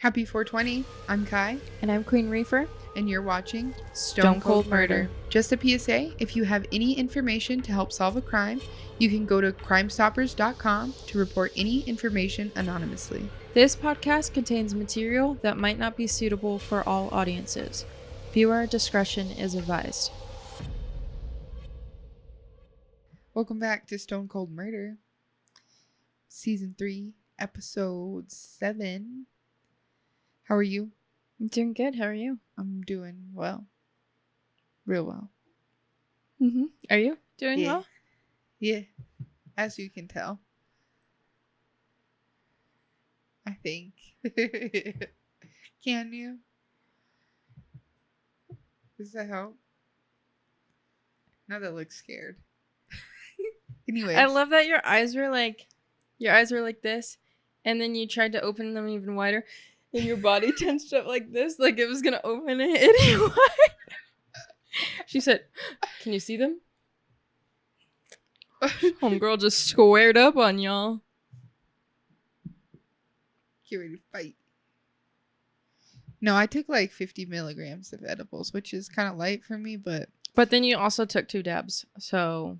Happy 420. I'm Kai. And I'm Queen Reefer. And you're watching Stone Cold Murder. Just a PSA, if you have any information to help solve a crime, you can go to crimestoppers.com to report any information anonymously. This podcast contains material that might not be suitable for all audiences. Viewer discretion is advised. Welcome back to Stone Cold Murder. Season 3, Episode 7. How are you? I'm doing good. How are you? I'm doing well. Real well. Mm-hmm. Are you doing well? Yeah. As you can tell. I think. Can you? Does that help? Now that looks scared. Anyways. I love that your eyes were like this, and then you tried to open them even wider, and your body tensed up like this, like it was gonna open it any wide. She said, "Can you see them?" Homegirl just squared up on y'all. Get ready to fight. No, I took like 50 milligrams of edibles, which is kind of light for me, but then you also took 2 dabs, so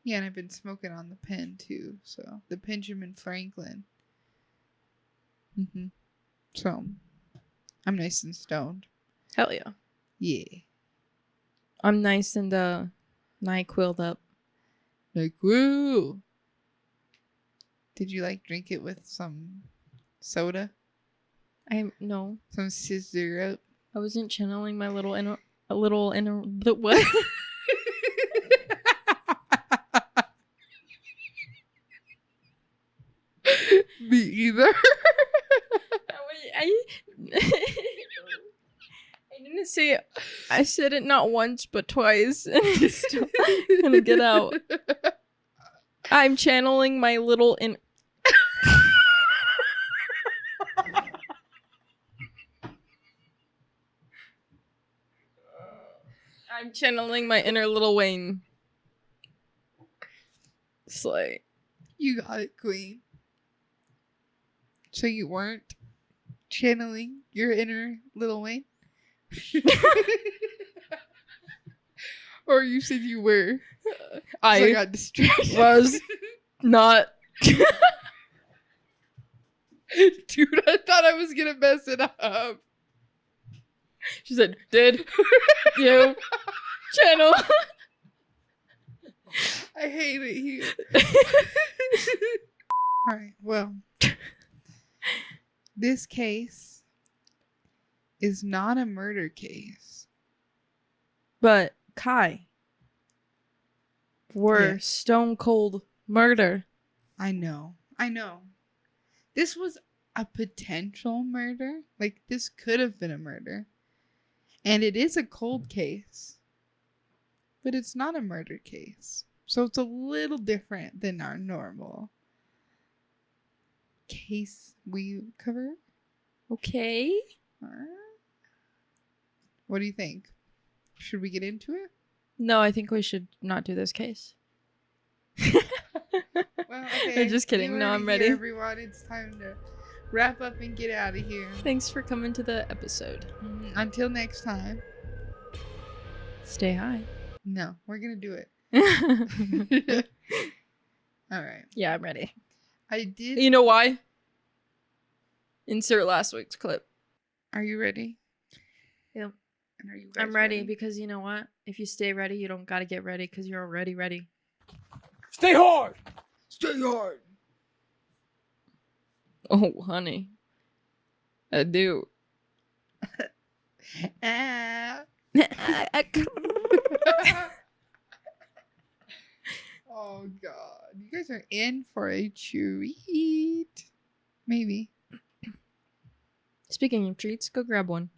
yeah, and I've been smoking on the pen too, so the Benjamin Franklin. So I'm nice and stoned. Hell yeah. Yeah. I'm nice and NyQuil'd up. NyQuil. Did you like drink it with some soda? No. Some syrup? I wasn't channeling my little inner what? Me either. I didn't say it. I said it not once but twice, and it's still gonna get out. I'm channeling my little I'm channeling my inner Lil Wayne. Slay. You got it, Queen. So you weren't channeling your inner Lil Wayne? Or you said you were? I got distracted. Was not. Dude, I thought I was gonna mess it up. She said, "Did you channel?" I hate it here. Alright, well. This case is not a murder case. But Kai, we're stone cold murder. I know. This was a potential murder. Like, this could have been a murder. And it is a cold case. But it's not a murder case. So it's a little different than our normal case we cover. Okay. What do you think? Should we get into it? No, I think we should not do this case. Well, okay. I'm just kidding. No, I'm ready. Everyone, it's time to wrap up and get out of here. Thanks for coming to the episode. Until next time. Stay high. No, we're gonna do it. All right. Yeah, I'm ready. I did. You know why? Insert last week's clip. Are you ready? Yep. And are you guys I'm ready because you know what? If you stay ready, you don't gotta get ready because you're already ready. Stay hard! Stay hard! Oh, honey. I do. Oh, God. You guys are in for a treat. Maybe. Speaking of treats, go grab one.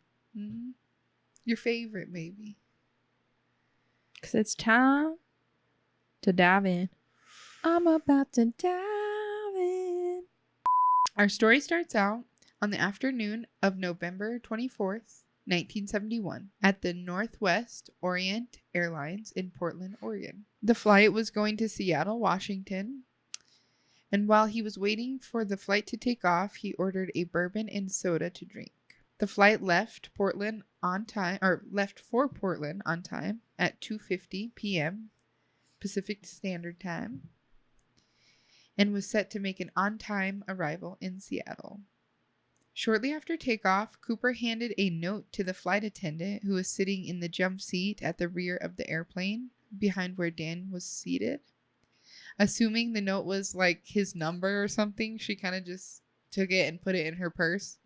Your favorite, maybe. Because it's time to dive in. I'm about to dive in. Our story starts out on the afternoon of November 24th, 1971, at the Northwest Orient Airlines in Portland, Oregon. The flight was going to Seattle, Washington, And while he was waiting for the flight to take off, he ordered a bourbon and soda to drink. The flight left for Portland on time at 2:50 p.m. Pacific Standard Time and was set to make an on-time arrival in Seattle. Shortly after takeoff, Cooper handed a note to the flight attendant who was sitting in the jump seat at the rear of the airplane behind where Dan was seated. Assuming the note was like his number or something, she kind of just took it and put it in her purse.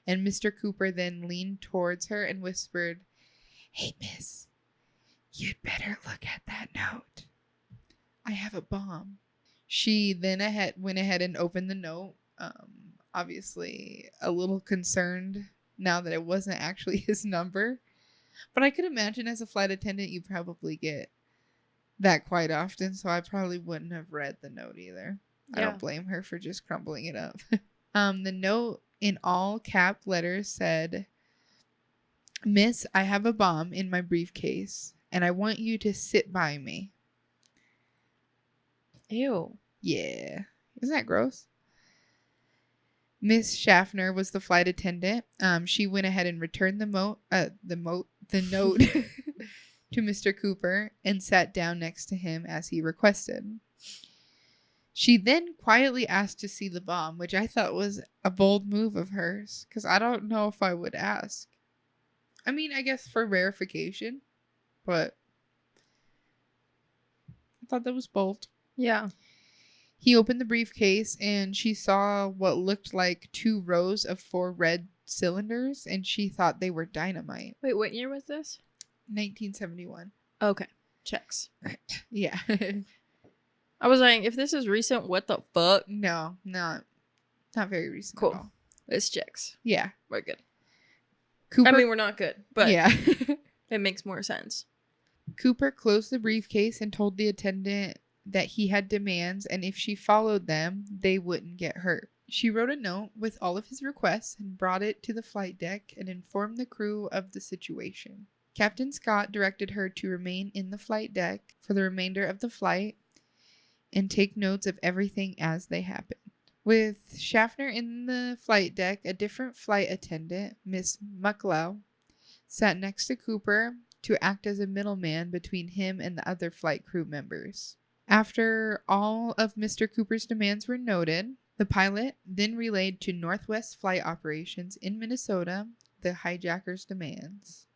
And Mr. Cooper then leaned towards her and whispered, "Hey, miss, you'd better look at that note. I have a bomb." She then went ahead and opened the note, obviously a little concerned now that it wasn't actually his number. But I could imagine as a flight attendant, you probably get that quite often, so I probably wouldn't have read the note either. Yeah. I don't blame her for just crumbling it up. The note in all cap letters said, "Miss, I have a bomb in my briefcase, and I want you to sit by me." Ew. Yeah. Isn't that gross? Miss Schaffner was the flight attendant. She went ahead and returned the note to Mr. Cooper and sat down next to him as he requested. She then quietly asked to see the bomb, which I thought was a bold move of hers, because I don't know if I would ask. I mean, I guess for verification, but I thought that was bold. Yeah. He opened the briefcase and she saw what looked like 2 rows of 4 red cylinders, and she thought they were dynamite. Wait, what year was this? 1971. Okay. Checks. Yeah. I was like, if this is recent, what the fuck? No, not very recent Cool. at all. It's checks. Yeah. We're good. Cooper, I mean, we're not good, but yeah. it makes more sense. Cooper closed the briefcase and told the attendant that he had demands, and if she followed them, they wouldn't get hurt. She wrote a note with all of his requests and brought it to the flight deck and informed the crew of the situation. Captain Scott directed her to remain in the flight deck for the remainder of the flight and take notes of everything as they happened. With Schaffner in the flight deck, a different flight attendant, Miss Mucklow, sat next to Cooper to act as a middleman between him and the other flight crew members. After all of Mr. Cooper's demands were noted, the pilot then relayed to Northwest Flight Operations in Minnesota the hijackers' demands.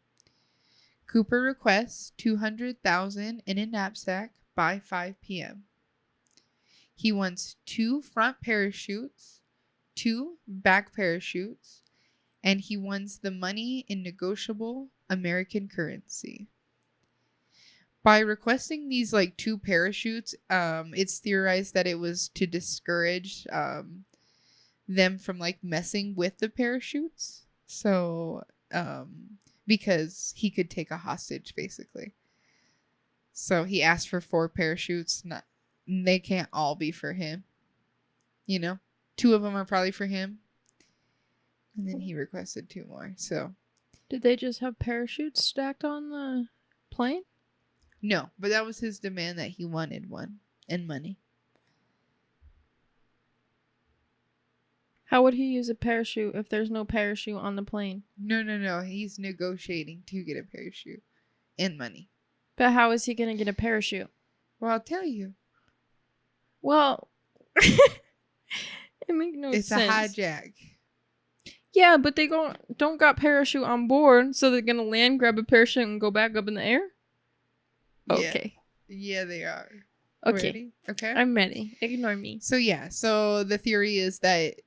Cooper requests $200,000 in a knapsack by 5 p.m. He wants 2 front parachutes, 2 back parachutes, and he wants the money in negotiable American currency. By requesting these 2 parachutes, it's theorized that it was to discourage them from messing with the parachutes. So, because he could take a hostage basically. So he asked for 4 parachutes. They can't all be for him. 2 of them are probably for him. And then he requested 2 more. So, did they just have parachutes stacked on the plane? No, but that was his demand, that he wanted one and money. How would he use a parachute if there's no parachute on the plane? No. He's negotiating to get a parachute and money. But how is he going to get a parachute? Well, I'll tell you. Well, it makes no sense. It's a hijack. Yeah, but they don't got parachute on board, so they're going to land, grab a parachute, and go back up in the air? Okay. Yeah, they are. Okay. Ready? Okay. I'm ready. Ignore me. So the theory is that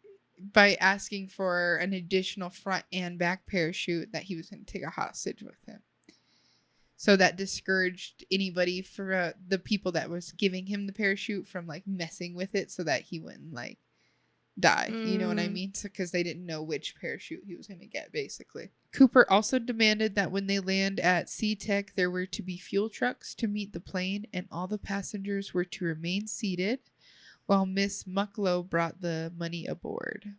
by asking for an additional front and back parachute, that he was going to take a hostage with him. So that discouraged anybody for the people that was giving him the parachute from messing with it, so that he wouldn't die. You know what I mean? Because they didn't know which parachute he was going to get, basically. Cooper also demanded that when they land at SeaTech, there were to be fuel trucks to meet the plane, and all the passengers were to remain seated while Miss Mucklow brought the money aboard.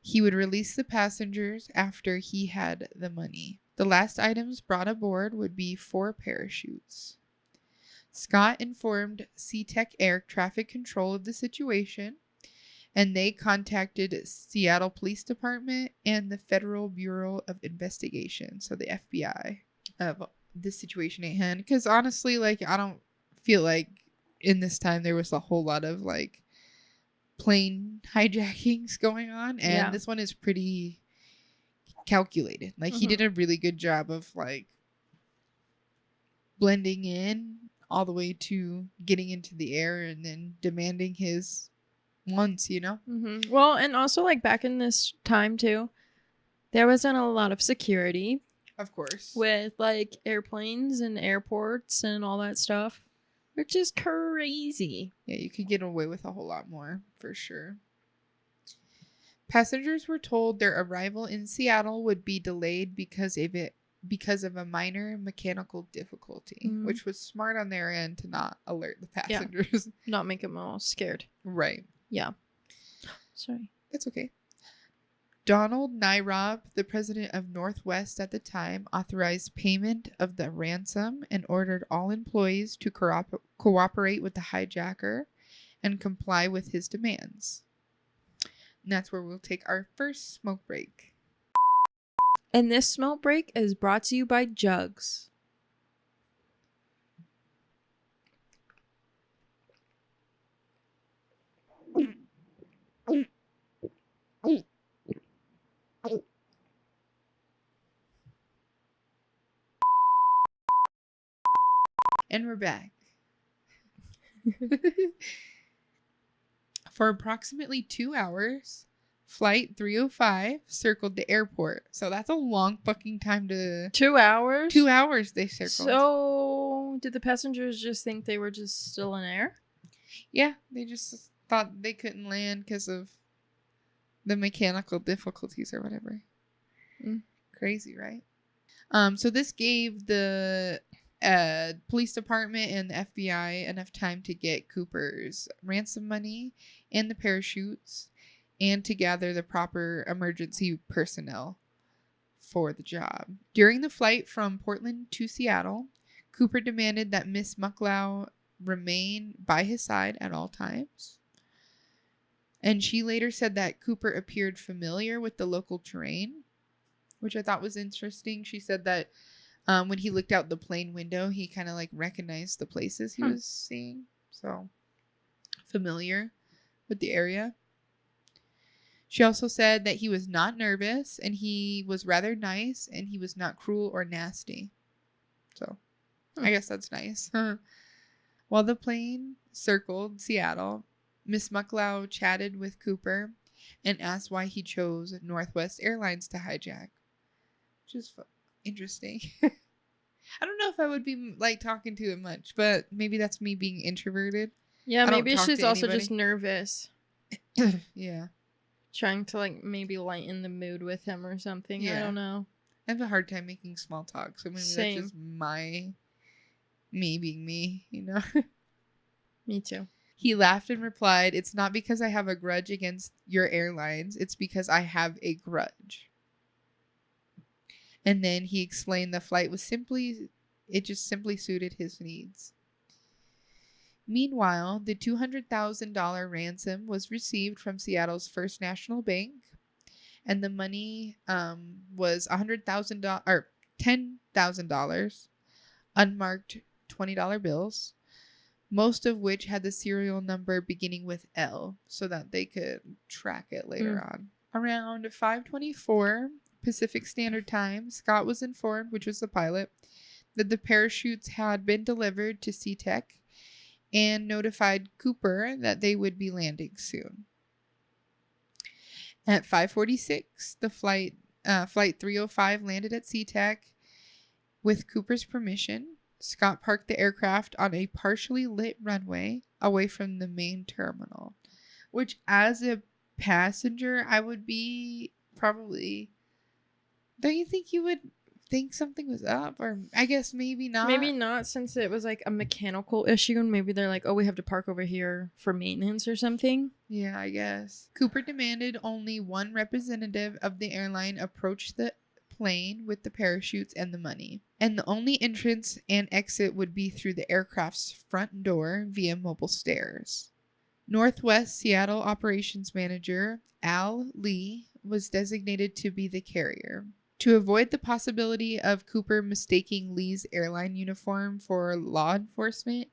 He would release the passengers after he had the money. The last items brought aboard would be 4 parachutes. Scott informed SeaTech Air Traffic Control of the situation, and they contacted Seattle Police Department and the Federal Bureau of Investigation, so the FBI, of the situation at hand. Because honestly, like, I don't feel like in this time there was a whole lot of like plane hijackings going on, and this one is pretty calculated. Like, he did a really good job of like blending in all the way to getting into the air and then demanding his wants, you know? Well, and also like back in this time too, there wasn't a lot of security. Of course. With like airplanes and airports and all that stuff, which is crazy. Yeah, you could get away with a whole lot more, for sure. Passengers were told their arrival in Seattle would be delayed because of a minor mechanical difficulty, which was smart on their end to not alert the passengers. Not make them all scared. Right. Yeah. Sorry. That's okay. Donald Nyrob, the president of Northwest at the time, authorized payment of the ransom and ordered all employees to cooperate with the hijacker and comply with his demands. And that's where we'll take our first smoke break. And this smoke break is brought to you by Jugs. And we're back. For approximately 2 hours, Flight 305 circled the airport. So that's a long fucking time to... 2 hours? 2 hours they circled. So, did the passengers just think they were just still in air? Yeah, they just thought they couldn't land because of the mechanical difficulties or whatever. Crazy, right? So this gave the police department and the FBI enough time to get Cooper's ransom money and the parachutes and to gather the proper emergency personnel for the job. During the flight from Portland to Seattle, Cooper demanded that Miss Mucklow remain by his side at all times. And she later said that Cooper appeared familiar with the local terrain, which I thought was interesting. She said that when he looked out the plane window, he kind of like recognized the places he was seeing. So familiar with the area. She also said that he was not nervous and he was rather nice and he was not cruel or nasty. So I guess that's nice. While the plane circled Seattle, Miss Mucklow chatted with Cooper and asked why he chose Northwest Airlines to hijack, which is interesting. I don't know if I would be like talking to him much, but maybe that's me being introverted. Yeah, maybe she's also just nervous. Yeah. Trying to like maybe lighten the mood with him or something. Yeah. I don't know. I have a hard time making small talk, so maybe that's just me being me, you know? Me too. He laughed and replied, "It's not because I have a grudge against your airlines. It's because I have a grudge." And then he explained the flight was simply suited his needs. Meanwhile, the $200,000 ransom was received from Seattle's First National Bank, and the money was $100,000 or $10,000 unmarked $20 bills, most of which had the serial number beginning with L so that they could track it later on. Around 5:24 Pacific Standard Time, Scott was informed, which was the pilot, that the parachutes had been delivered to SeaTech and notified Cooper that they would be landing soon. At 5:46, the flight 305 landed at SeaTech. With Cooper's permission, Scott parked the aircraft on a partially lit runway away from the main terminal, which as a passenger, I would be probably... Don't you think you would think something was up? Or I guess maybe not. Maybe not, since it was like a mechanical issue and maybe they're like, oh, we have to park over here for maintenance or something. Yeah, I guess. Cooper demanded only one representative of the airline approach the plane with the parachutes and the money. And the only entrance and exit would be through the aircraft's front door via mobile stairs. Northwest Seattle operations manager Al Lee was designated to be the carrier. To avoid the possibility of Cooper mistaking Lee's airline uniform for law enforcement,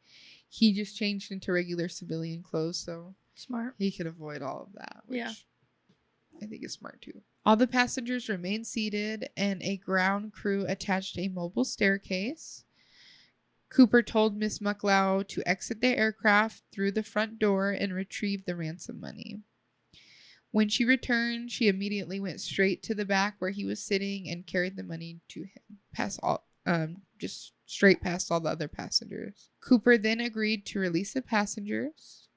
he just changed into regular civilian clothes so Smart. he could avoid all of that, which Yeah. I think is smart too. All the passengers remained seated and a ground crew attached a mobile staircase. Cooper told Miss Mucklow to exit the aircraft through the front door and retrieve the ransom money. When she returned, she immediately went straight to the back where he was sitting and carried the money to him, just straight past all the other passengers. Cooper then agreed to release the passengers,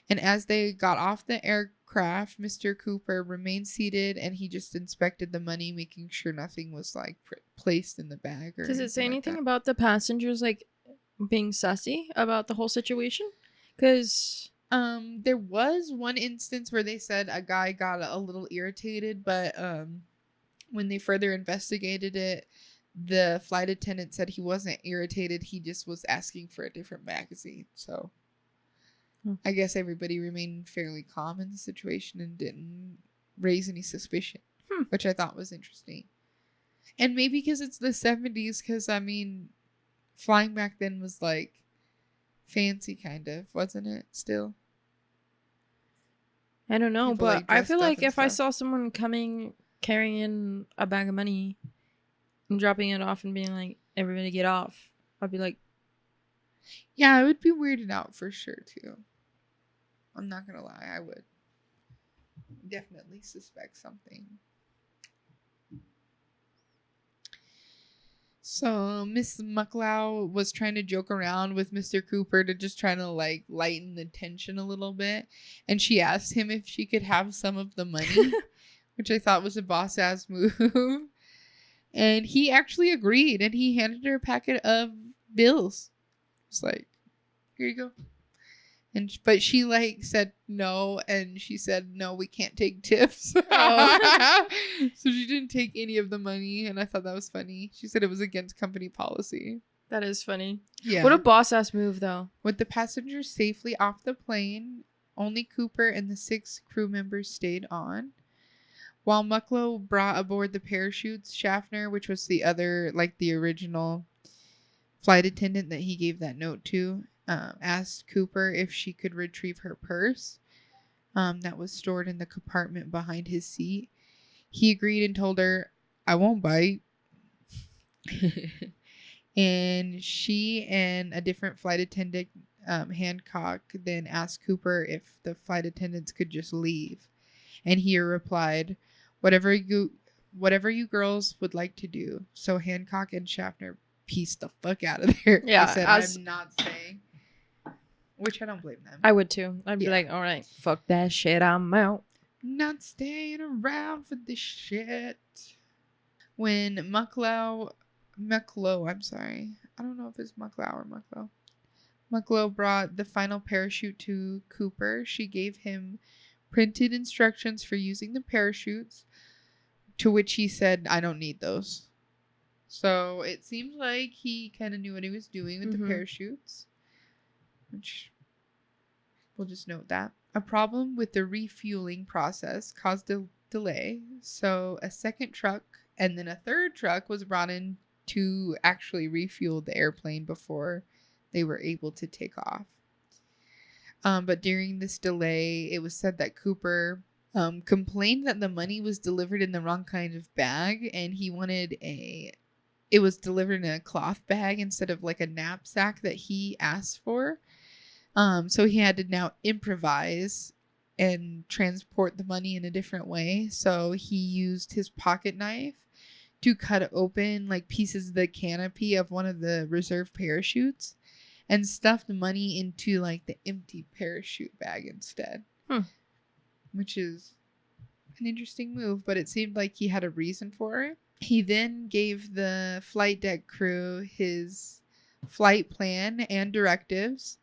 and as they got off the aircraft, Mr. Cooper remained seated and he just inspected the money, making sure nothing was like placed in the bag. Or Does it say anything like about the passengers like being sussy about the whole situation? Because there was one instance where they said a guy got a little irritated, but when they further investigated it, the flight attendant said he wasn't irritated, he just was asking for a different magazine. So I guess everybody remained fairly calm in the situation and didn't raise any suspicion, which I thought was interesting. And maybe because it's the 70s, because I mean, flying back then was like fancy, kind of, wasn't it? Still, I don't know, people, but like, I dressed feel up like and if I stuff. saw someone coming carrying in a bag of money and dropping it off and being like, "Everybody get off," I'd be like, yeah, I would be weirded out for sure too. I'm not gonna lie, I would definitely suspect something. So Miss Mucklow was trying to joke around with Mr. Cooper to just trying to like lighten the tension a little bit, and she asked him if she could have some of the money, which I thought was a boss ass move. And he actually agreed, and he handed her a packet of bills. It's like, here you go. But she like said no, and she said no, we can't take tips. Oh. So she didn't take any of the money, and I thought that was funny. She said it was against company policy. "That is funny." Yeah. What a boss ass move, though. With the passengers safely off the plane, only Cooper and the 6 crew members stayed on. While Mucklow brought aboard the parachutes, Schaffner, which was the other, like the original flight attendant that he gave that note to, asked Cooper if she could retrieve her purse that was stored in the compartment behind his seat. He agreed and told her, "I won't bite." And she and a different flight attendant, Hancock, then asked Cooper if the flight attendants could just leave. And he replied, whatever you girls would like to do." So Hancock and Schaffner pieced the fuck out of there. Yeah, They said, "I'm not staying." Which I don't blame them. I would too. I'd be Yeah. like, "All right, fuck that shit, I'm out." Not staying around for this shit. When Mucklow, I'm sorry. I don't know if it's Mucklow or Mucklow. Mucklow brought the final parachute to Cooper. She gave him printed instructions for using the parachutes, to which he said, "I don't need those." So it seemed like he kind of knew what he was doing with the parachutes, which we'll just note that. A problem with the refueling process caused a delay, so a second truck and then a third truck was brought in to actually refuel the airplane before they were able to take off. But during this delay, it was said that Cooper complained that the money was delivered in the wrong kind of bag, and he wanted it was delivered in a cloth bag instead of like a knapsack that he asked for. So he had to now improvise and transport the money in a different way. So he used his pocket knife to cut open like pieces of the canopy of one of the reserve parachutes and stuffed money into like the empty parachute bag instead. Which is an interesting move, but it seemed like he had a reason for it. He then gave the flight deck crew his flight plan and directives.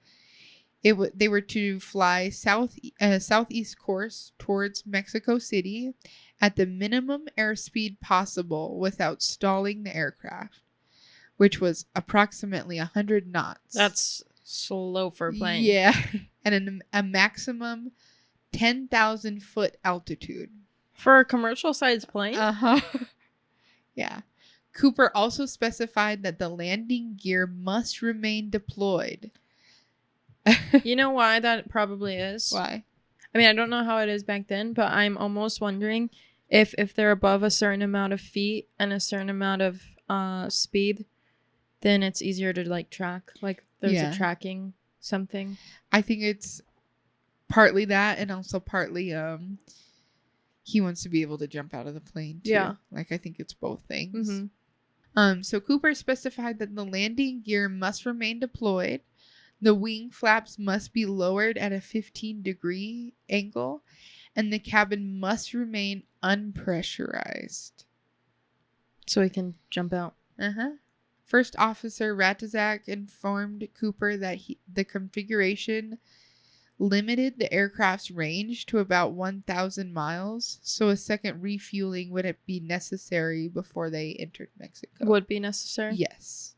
They were to fly southeast course towards Mexico City at the minimum airspeed possible without stalling the aircraft, which was approximately 100 knots. That's slow for a plane. Yeah, and a maximum 10,000 foot altitude. For a commercial sized plane? Uh-huh. Yeah. Cooper also specified that the landing gear must remain deployed. You know why that probably is? Why? I mean, I don't know how it is back then, but I'm almost wondering if they're above a certain amount of feet and a certain amount of speed, then it's easier to like track. Like there's a tracking something. I think it's partly that, and also partly he wants to be able to jump out of the plane too. Yeah. Like I think it's both things. Mm-hmm. So Cooper specified that the landing gear must remain deployed. The wing flaps must be lowered at a 15-degree angle, and the cabin must remain unpressurized. So he can jump out. First Officer Ratazak informed Cooper that the configuration limited the aircraft's range to about 1,000 miles, so a second refueling would be necessary before they entered Mexico. Would be necessary? Yes.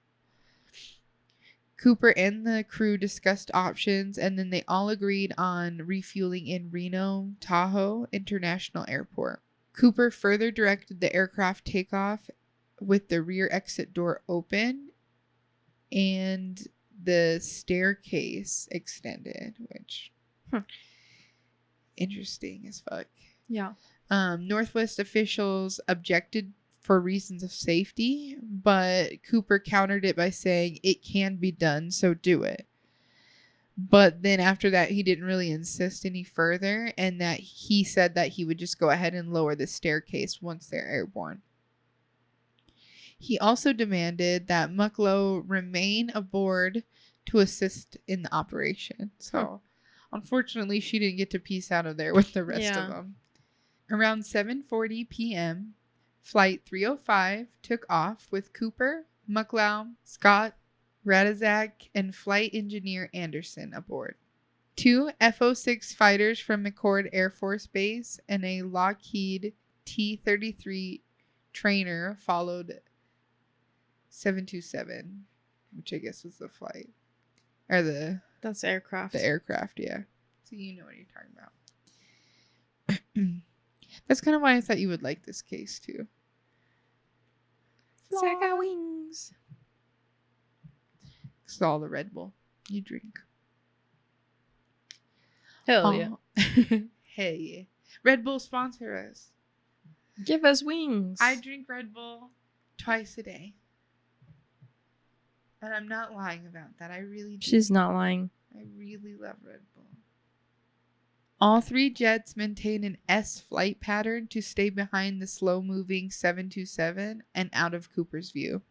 Cooper and the crew discussed options, and then they all agreed on refueling in Reno Tahoe International Airport. Cooper further directed the aircraft takeoff with the rear exit door open and the staircase extended, which interesting as fuck. Yeah. Northwest officials objected for reasons of safety, but Cooper countered it by saying it can be done, so do it. But then after that, he didn't really insist any further, and that he said that he would just go ahead and lower the staircase once they're airborne. He also demanded that Mucklow remain aboard to assist in the operation. So, unfortunately, she didn't get to peace out of there with the rest of them. Around 7:40 p.m., Flight 305 took off with Cooper, Mucklow, Scott, Ratazak, and flight engineer Anderson aboard. 2 F-06 fighters from McCord Air Force Base and a Lockheed T-33 trainer followed 727, which I guess was the flight. Or that's aircraft. The aircraft, yeah. So you know what you're talking about. That's kind of why I thought you would like this case too. Because I got wings. It's all the Red Bull you drink. Hell yeah. Hey, yeah. Red Bull sponsor us. Give us wings. I drink Red Bull twice a day. And I'm not lying about that. I really do. She's not lying. I really love Red Bull. All 3 jets maintain an S flight pattern to stay behind the slow-moving 727 and out of Cooper's view,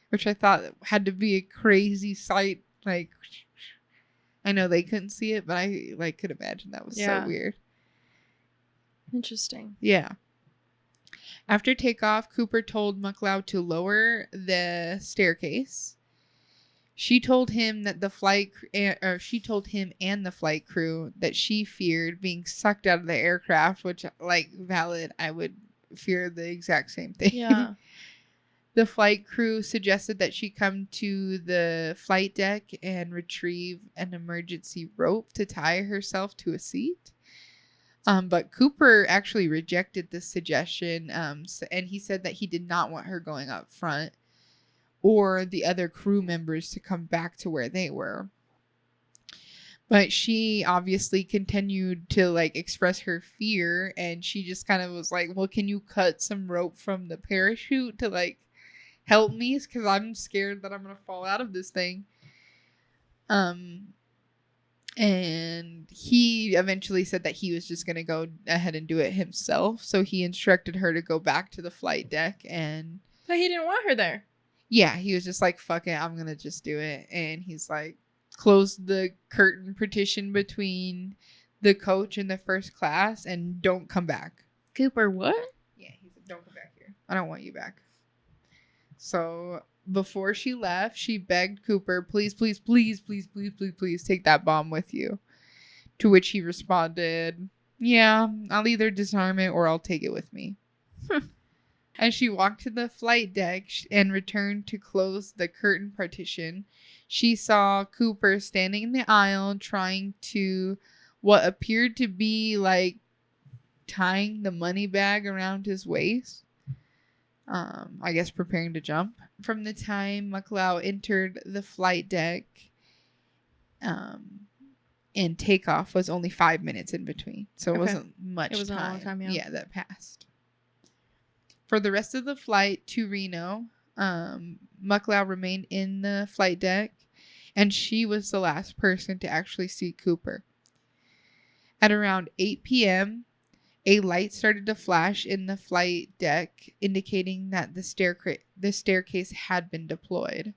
which I thought had to be a crazy sight. Like, I know they couldn't see it, but I could imagine that was so weird. Interesting. Yeah. After takeoff, Cooper told Mucklow to lower the staircase. She told him and the flight crew that she feared being sucked out of the aircraft, which, like, valid. I would fear the exact same thing. Yeah. The flight crew suggested that she come to the flight deck and retrieve an emergency rope to tie herself to a seat. But Cooper actually rejected this suggestion, and he said that he did not want her going up front or the other crew members to come back to where they were. But she obviously continued to, like, express her fear, and she just kind of was like, well, can you cut some rope from the parachute to, like, help me? Because I'm scared that I'm going to fall out of this thing. And he eventually said that he was just going to go ahead and do it himself. So he instructed her to go back to the flight deck and... But he didn't want her there. Yeah, he was just like, fuck it, I'm going to just do it. And he's like, close the curtain partition between the coach and the first class and don't come back. Cooper, what? Yeah, he said, don't come back here. I don't want you back. So before she left, she begged Cooper, please, please, please, please, please, please, please take that bomb with you. To which he responded, yeah, I'll either disarm it or I'll take it with me. As she walked to the flight deck and returned to close the curtain partition, she saw Cooper standing in the aisle trying to what appeared to be like tying the money bag around his waist. I guess preparing to jump. From the time McLeod entered the flight deck and takeoff was only 5 minutes in between. So it wasn't much It wasn't a time. long time, yeah. That passed. For the rest of the flight to Reno, McLeod remained in the flight deck, and she was the last person to actually see Cooper. At around 8 p.m., a light started to flash in the flight deck, indicating that the staircase had been deployed.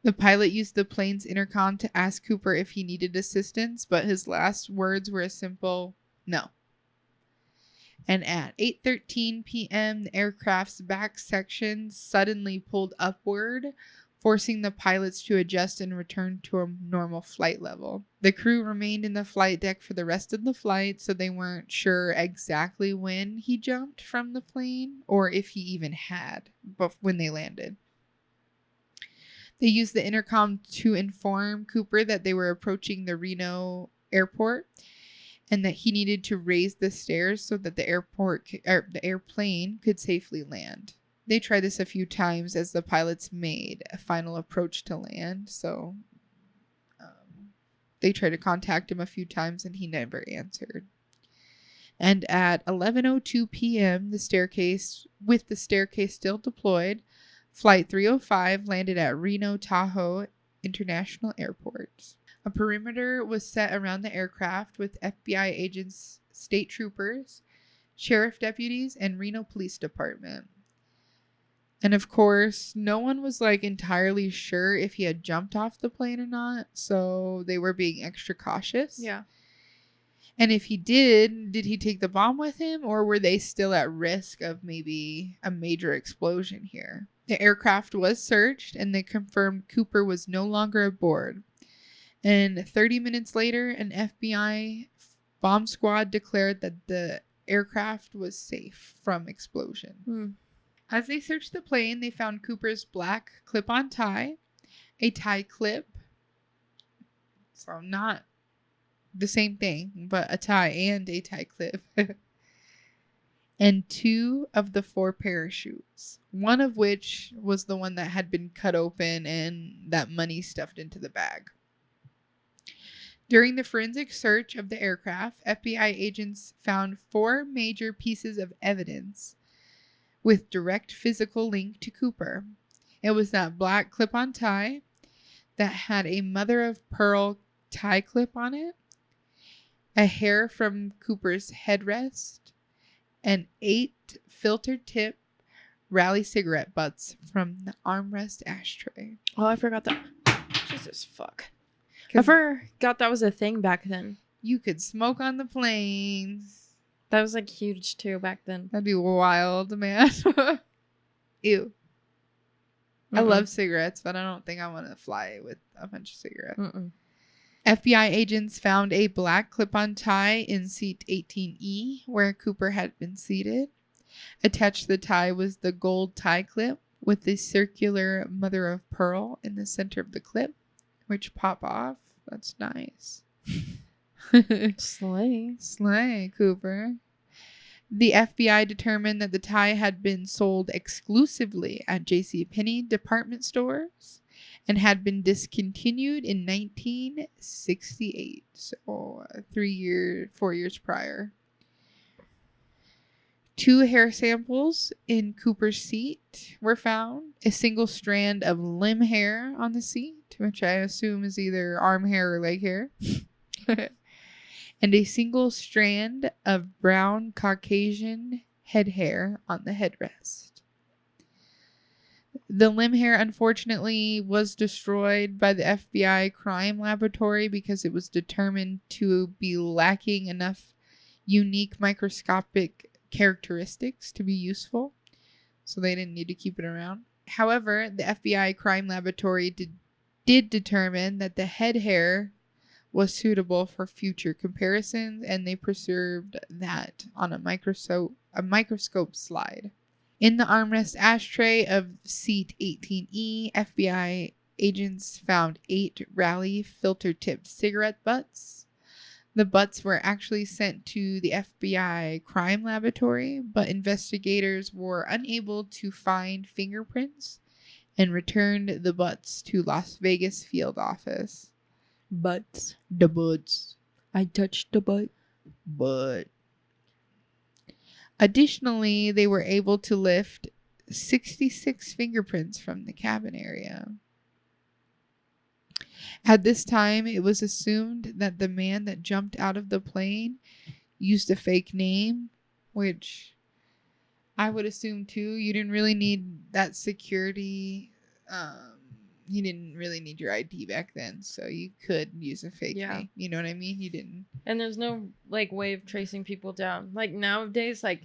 The pilot used the plane's intercom to ask Cooper if he needed assistance, but his last words were a simple no. And at 8:13 p.m., the aircraft's back section suddenly pulled upward, forcing the pilots to adjust and return to a normal flight level. The crew remained in the flight deck for the rest of the flight, so they weren't sure exactly when he jumped from the plane or if he even had when they landed. They used the intercom to inform Cooper that they were approaching the Reno airport and that he needed to raise the stairs so that the airplane could safely land. They tried this a few times as the pilots made a final approach to land, so they tried to contact him a few times and he never answered. And at 11:02 p.m., the staircase still deployed, Flight 305 landed at Reno Tahoe International Airport. A perimeter was set around the aircraft with FBI agents, state troopers, sheriff deputies, and Reno Police Department. And of course, no one was entirely sure if he had jumped off the plane or not, so they were being extra cautious. Yeah. And if he did he take the bomb with him, or were they still at risk of maybe a major explosion here? The aircraft was searched, and they confirmed Cooper was no longer aboard. And 30 minutes later, an FBI bomb squad declared that the aircraft was safe from explosion. As they searched the plane, they found Cooper's black clip-on tie, a tie clip, so not the same thing, but a tie and a tie clip, and 2 of the 4 parachutes, one of which was the one that had been cut open and that money stuffed into the bag. During the forensic search of the aircraft, FBI agents found 4 major pieces of evidence with direct physical link to Cooper. It was that black clip-on tie that had a mother-of-pearl tie clip on it, a hair from Cooper's headrest, and 8 filter-tip Raleigh cigarette butts from the armrest ashtray. Oh, I forgot that. Jesus fuck. I forgot that was a thing back then. You could smoke on the planes. That was huge too back then. That'd be wild, man. Ew. I love cigarettes, but I don't think I want to fly with a bunch of cigarettes. FBI agents found a black clip-on tie in seat 18E where Cooper had been seated. Attached to the tie was the gold tie clip with the circular mother of pearl in the center of the clip, which pop off. That's nice. Slay, Cooper. The FBI determined that the tie had been sold exclusively at JCPenney department stores and had been discontinued in 1968, so 4 years prior. 2 hair samples in Cooper's seat were found. A single strand of limb hair on the seat, which I assume is either arm hair or leg hair. And a single strand of brown Caucasian head hair on the headrest. The limb hair, unfortunately, was destroyed by the FBI crime laboratory because it was determined to be lacking enough unique microscopic characteristics to be useful. so they didn't need to keep it around. However, the FBI crime laboratory did determine that the head hair was suitable for future comparisons, and they preserved that on a microscope slide. In the armrest ashtray of seat 18E, FBI agents found 8 Raleigh filter-tipped cigarette butts. The butts were actually sent to the FBI crime laboratory, but investigators were unable to find fingerprints and returned the butts to Las Vegas field office. Butts. The butts. I touched the butt. But additionally, they were able to lift 66 fingerprints from the cabin area. At this time, it was assumed that the man that jumped out of the plane used a fake name, which I would assume too. You didn't really need that security. You didn't really need your ID back then, so you could use a fake name. You know what I mean? You didn't. And there's no like way of tracing people down. Like nowadays, like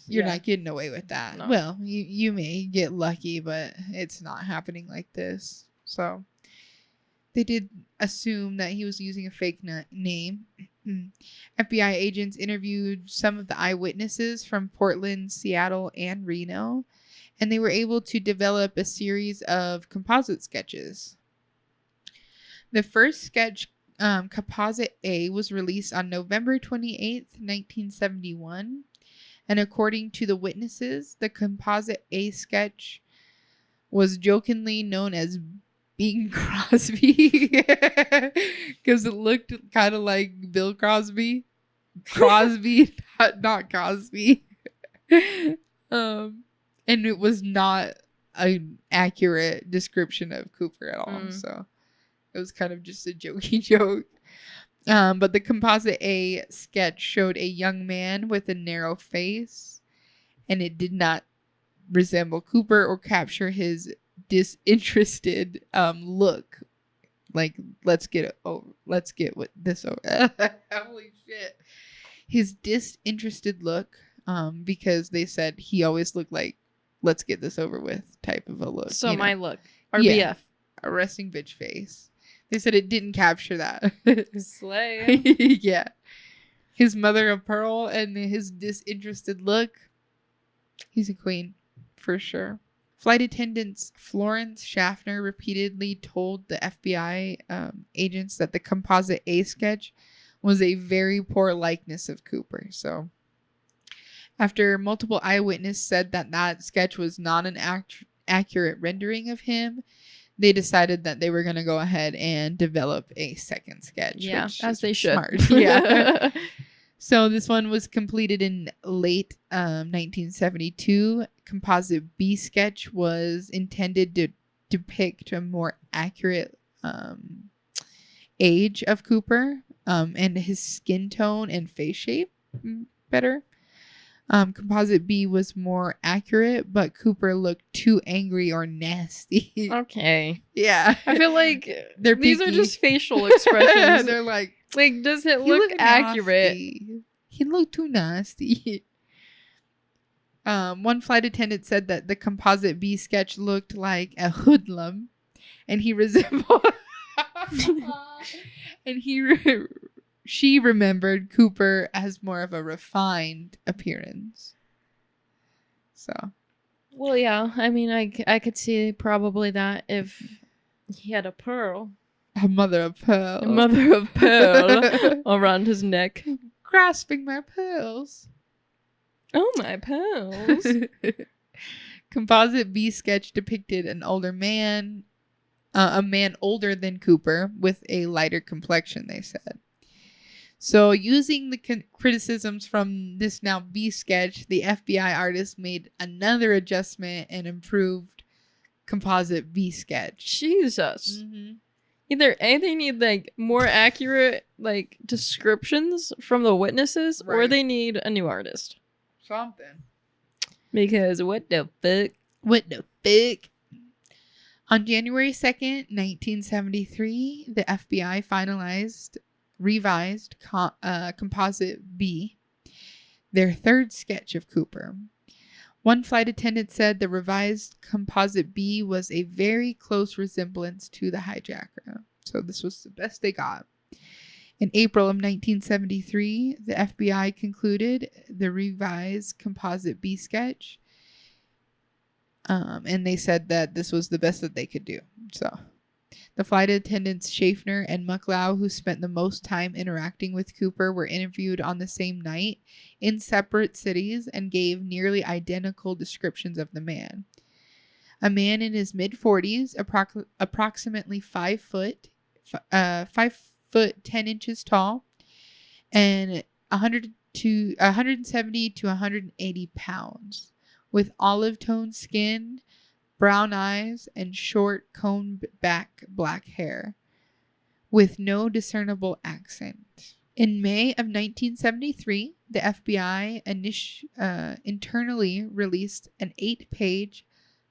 you're not getting away with that. No. Well, you may get lucky, but it's not happening like this. So they did assume that he was using a fake name. FBI agents interviewed some of the eyewitnesses from Portland, Seattle, and Reno, and they were able to develop a series of composite sketches. The first sketch, Composite A, was released on November 28th, 1971. And according to the witnesses, the Composite A sketch was jokingly known as Bing Crosby because it looked kind of like Bill Crosby. Crosby, not Cosby. And it was not an accurate description of Cooper at all. So it was kind of just a jokey joke. But the Composite A sketch showed a young man with a narrow face, and it did not resemble Cooper or capture his disinterested look. Like, let's get this over. Holy shit. His disinterested look, because they said he always looked like, let's get this over with type of a look. So my look. RBF. Yeah, a resting bitch face. They said it didn't capture that. Slay. Yeah. His mother of pearl and his disinterested look. He's a queen, for sure. Flight attendants Florence Schaffner repeatedly told the FBI agents that the Composite A sketch was a very poor likeness of Cooper. So, after multiple eyewitnesses said that sketch was not an accurate rendering of him, they decided that they were going to go ahead and develop a second sketch. Yeah, as they should. Smart. Yeah. So this one was completed in late 1972. Composite B sketch was intended to depict a more accurate age of Cooper and his skin tone and face shape better. Composite B was more accurate, but Cooper looked too angry or nasty. Okay. Yeah. I feel like these are picky. just facial expressions. They're like, does it look accurate? Nasty. He looked too nasty. One flight attendant said that the Composite B sketch looked like a hoodlum, and he resembled. And she remembered Cooper as more of a refined appearance. So. Well, yeah. I mean, I could see probably that if he had a pearl. A mother of pearl. A mother of pearl around his neck. Grasping my pearls. Oh, my pearls. Composite B sketch depicted an older man, a man older than Cooper with a lighter complexion, they said. So using the criticisms from this now B sketch, the FBI artist made another adjustment and improved Composite B sketch. Jesus. Mm-hmm. Either they need like more accurate like descriptions from the witnesses, or Right. they need a new artist. Something. Because what the fuck? What the fuck? On January 2nd, 1973, the FBI revised Composite B, their third sketch of Cooper. One flight attendant said the revised composite B was a very close resemblance to the hijacker. So this was the best they got. In April of 1973, the FBI concluded the revised composite B sketch. And they said that this was the best that they could do. So the flight attendants Schaffner and Mucklau, who spent the most time interacting with Cooper, were interviewed on the same night in separate cities and gave nearly identical descriptions of the man. A man in his mid-40s, approximately 5 foot 10 inches tall, and 170 to 180 pounds, with olive-toned skin, brown eyes, and short combed back black hair, with no discernible accent. In May of 1973, the FBI internally released an 8-page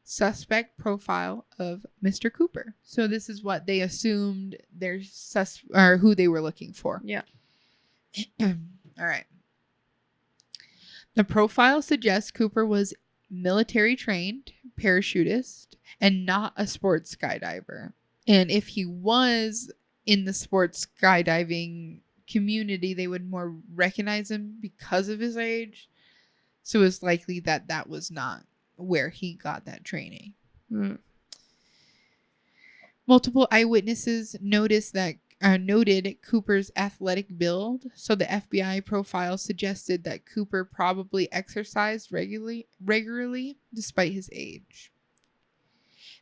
suspect profile of Mr. Cooper. So this is what they assumed or who they were looking for. Yeah. All right. The profile suggests Cooper was military trained, parachutist, and not a sports skydiver. And if he was in the sports skydiving community, they would more recognize him because of his age. So it's likely that that was not where he got that training. Multiple eyewitnesses noted Cooper's athletic build, so the FBI profile suggested that Cooper probably exercised regularly despite his age.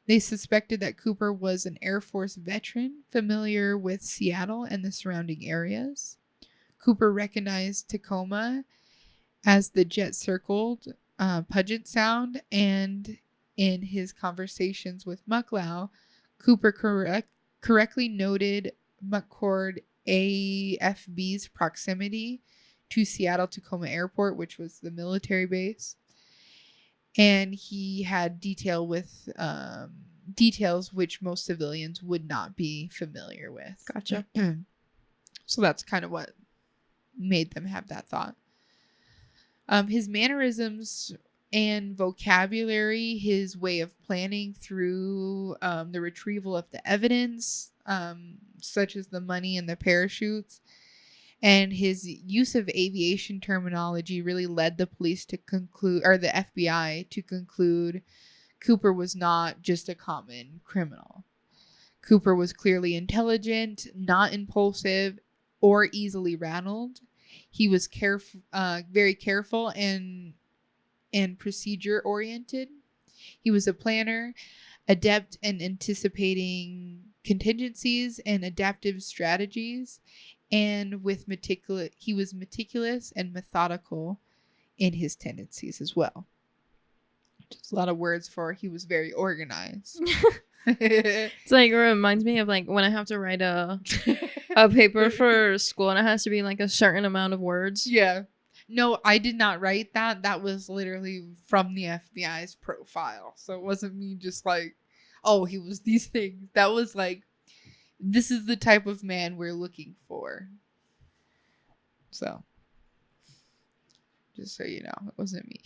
They suspected that Cooper was an Air Force veteran familiar with Seattle and the surrounding areas. Cooper recognized Tacoma as the jet-circled Puget Sound, and in his conversations with Mucklau, Cooper correctly noted McCord AFB's proximity to Seattle-Tacoma Airport, which was the military base. And he had details which most civilians would not be familiar with. Gotcha. So that's kind of what made them have that thought. His mannerisms and vocabulary, his way of planning through the retrieval of the evidence, such as the money and the parachutes, and his use of aviation terminology really led the police to conclude, or the FBI to conclude, Cooper was not just a common criminal. Cooper was clearly intelligent, not impulsive, or easily rattled. He was very careful and procedure oriented. He was a planner, adept in anticipating contingencies and adaptive strategies, and he was meticulous and methodical in his tendencies as well. Just a lot of words for he was very organized. It's like, it reminds me of like when I have to write a paper for school and it has to be like a certain amount of words. Yeah. No, I did not write that. That was literally from the FBI's profile. So it wasn't me just like, oh, he was these things. That was like, this is the type of man we're looking for. So, just so you know, it wasn't me.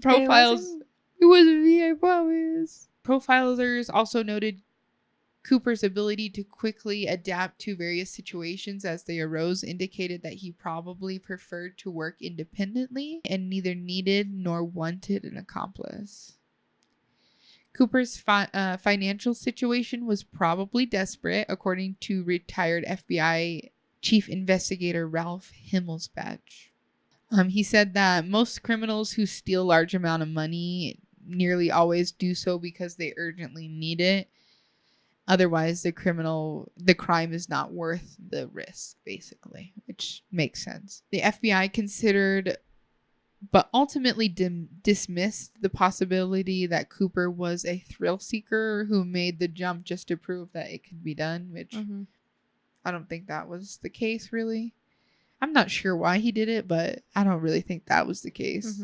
Profiles. It wasn't me, I promise. Profilers also noted Cooper's ability to quickly adapt to various situations as they arose, indicated that he probably preferred to work independently and neither needed nor wanted an accomplice. Cooper's financial situation was probably desperate, according to retired FBI Chief Investigator Ralph Himmelsbach. He said that most criminals who steal large amount of money nearly always do so because they urgently need it. Otherwise, the crime is not worth the risk, basically, which makes sense. The FBI considered, but ultimately dismissed the possibility that Cooper was a thrill seeker who made the jump just to prove that it could be done, which I don't think that was the case, really. I'm not sure why he did it, but I don't really think that was the case.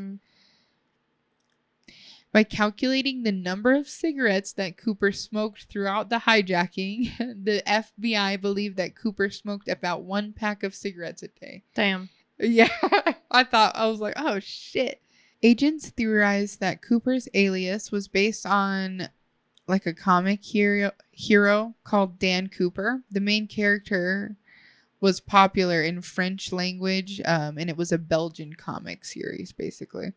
By calculating the number of cigarettes that Cooper smoked throughout the hijacking, the FBI believed that Cooper smoked about 1 pack of cigarettes a day. Damn. Yeah, I was like, oh shit. Agents theorized that Cooper's alias was based on like a comic hero called Dan Cooper. The main character was popular in French language, and it was a Belgian comic series, basically.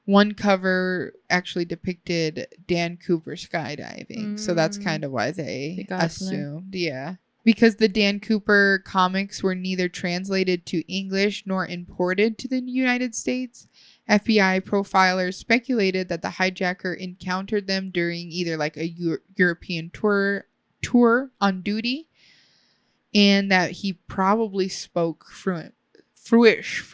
One cover actually depicted Dan Cooper skydiving, so that's kind of why they got it from there. assumed, yeah. Because the Dan Cooper comics were neither translated to English nor imported to the United States, FBI profilers speculated that the hijacker encountered them during either like a European tour on duty, and that he probably spoke fluent French.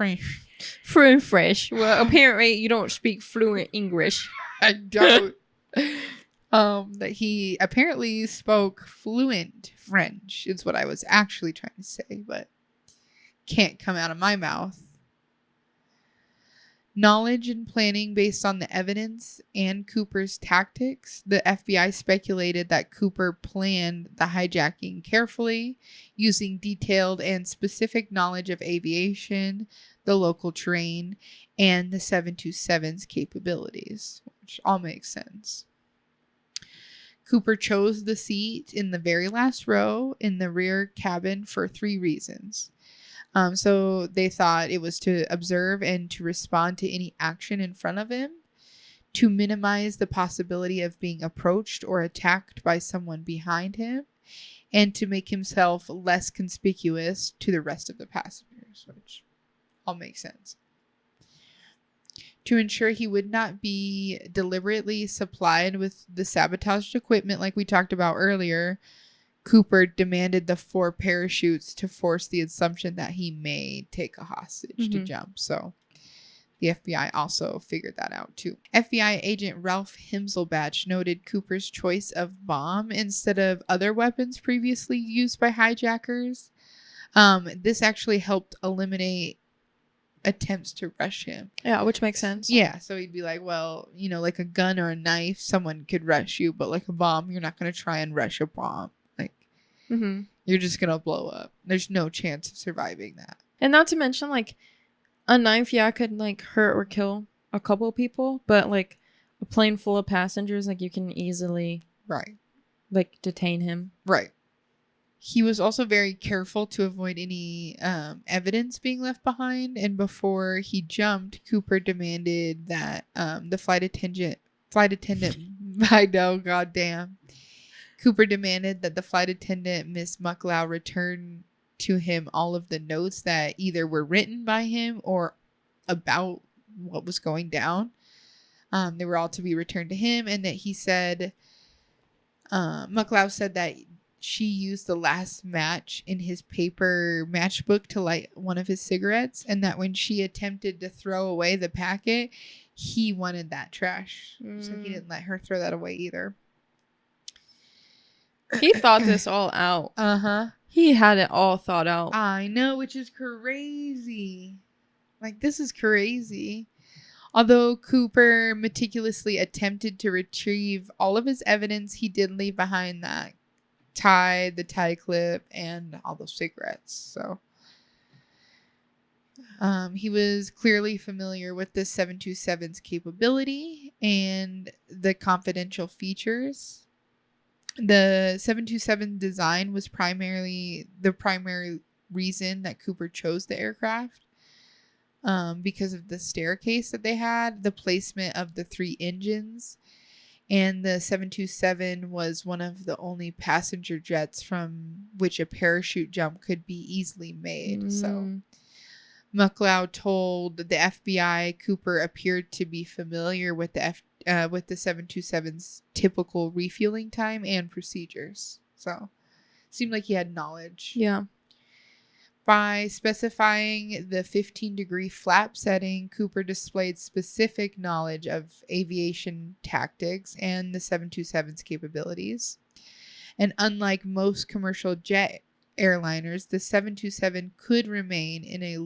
Fluent French. Well, apparently you don't speak fluent English. I don't. That he apparently spoke fluent French is what I was actually trying to say, but can't come out of my mouth. Knowledge and planning based on the evidence and Cooper's tactics, the FBI speculated that Cooper planned the hijacking carefully, using detailed and specific knowledge of aviation, the local terrain, and the 727's capabilities, which all makes sense. Cooper chose the seat in the very last row in the rear cabin for 3 reasons. So they thought it was to observe and to respond to any action in front of him, to minimize the possibility of being approached or attacked by someone behind him, and to make himself less conspicuous to the rest of the passengers, which all makes sense. To ensure he would not be deliberately supplied with the sabotaged equipment like we talked about earlier, Cooper demanded the 4 parachutes to force the assumption that he may take a hostage to jump. So the FBI also figured that out too. FBI agent Ralph Himselbatch noted Cooper's choice of bomb instead of other weapons previously used by hijackers. This actually helped eliminate attempts to rush him. Yeah, which makes sense. Yeah, so he'd be like, well, you know, like a gun or a knife, someone could rush you, but like a bomb, you're not going to try and rush a bomb. You're just gonna blow up. There's no chance of surviving that. And not to mention, like, a knife, yeah, could like hurt or kill a couple people, but like a plane full of passengers, like you can easily like detain him. Right. He was also very careful to avoid any evidence being left behind, and before he jumped, Cooper demanded that the flight attendant I know, goddamn. Cooper demanded that the flight attendant, Miss Mucklow, return to him all of the notes that either were written by him or about what was going down. They were all to be returned to him, and that he said, Mucklow said that she used the last match in his paper matchbook to light one of his cigarettes, and that when she attempted to throw away the packet, he wanted that trash. So he didn't let her throw that away either. He thought this all out. He had it all thought out. I know, which is crazy. Like, this is crazy. Although Cooper meticulously attempted to retrieve all of his evidence, he did leave behind that the tie clip, and all those cigarettes. So he was clearly familiar with the 727's capability and the confidential features. The 727 design was the primary reason that Cooper chose the aircraft, because of the staircase that they had, the placement of the 3 engines, and the 727 was one of the only passenger jets from which a parachute jump could be easily made. So Mucklow told the FBI Cooper appeared to be familiar with the 727's typical refueling time and procedures. So seemed like he had knowledge. Yeah. By specifying the 15-degree flap setting, Cooper displayed specific knowledge of aviation tactics and the 727's capabilities. And unlike most commercial jet airliners, the 727 could remain in a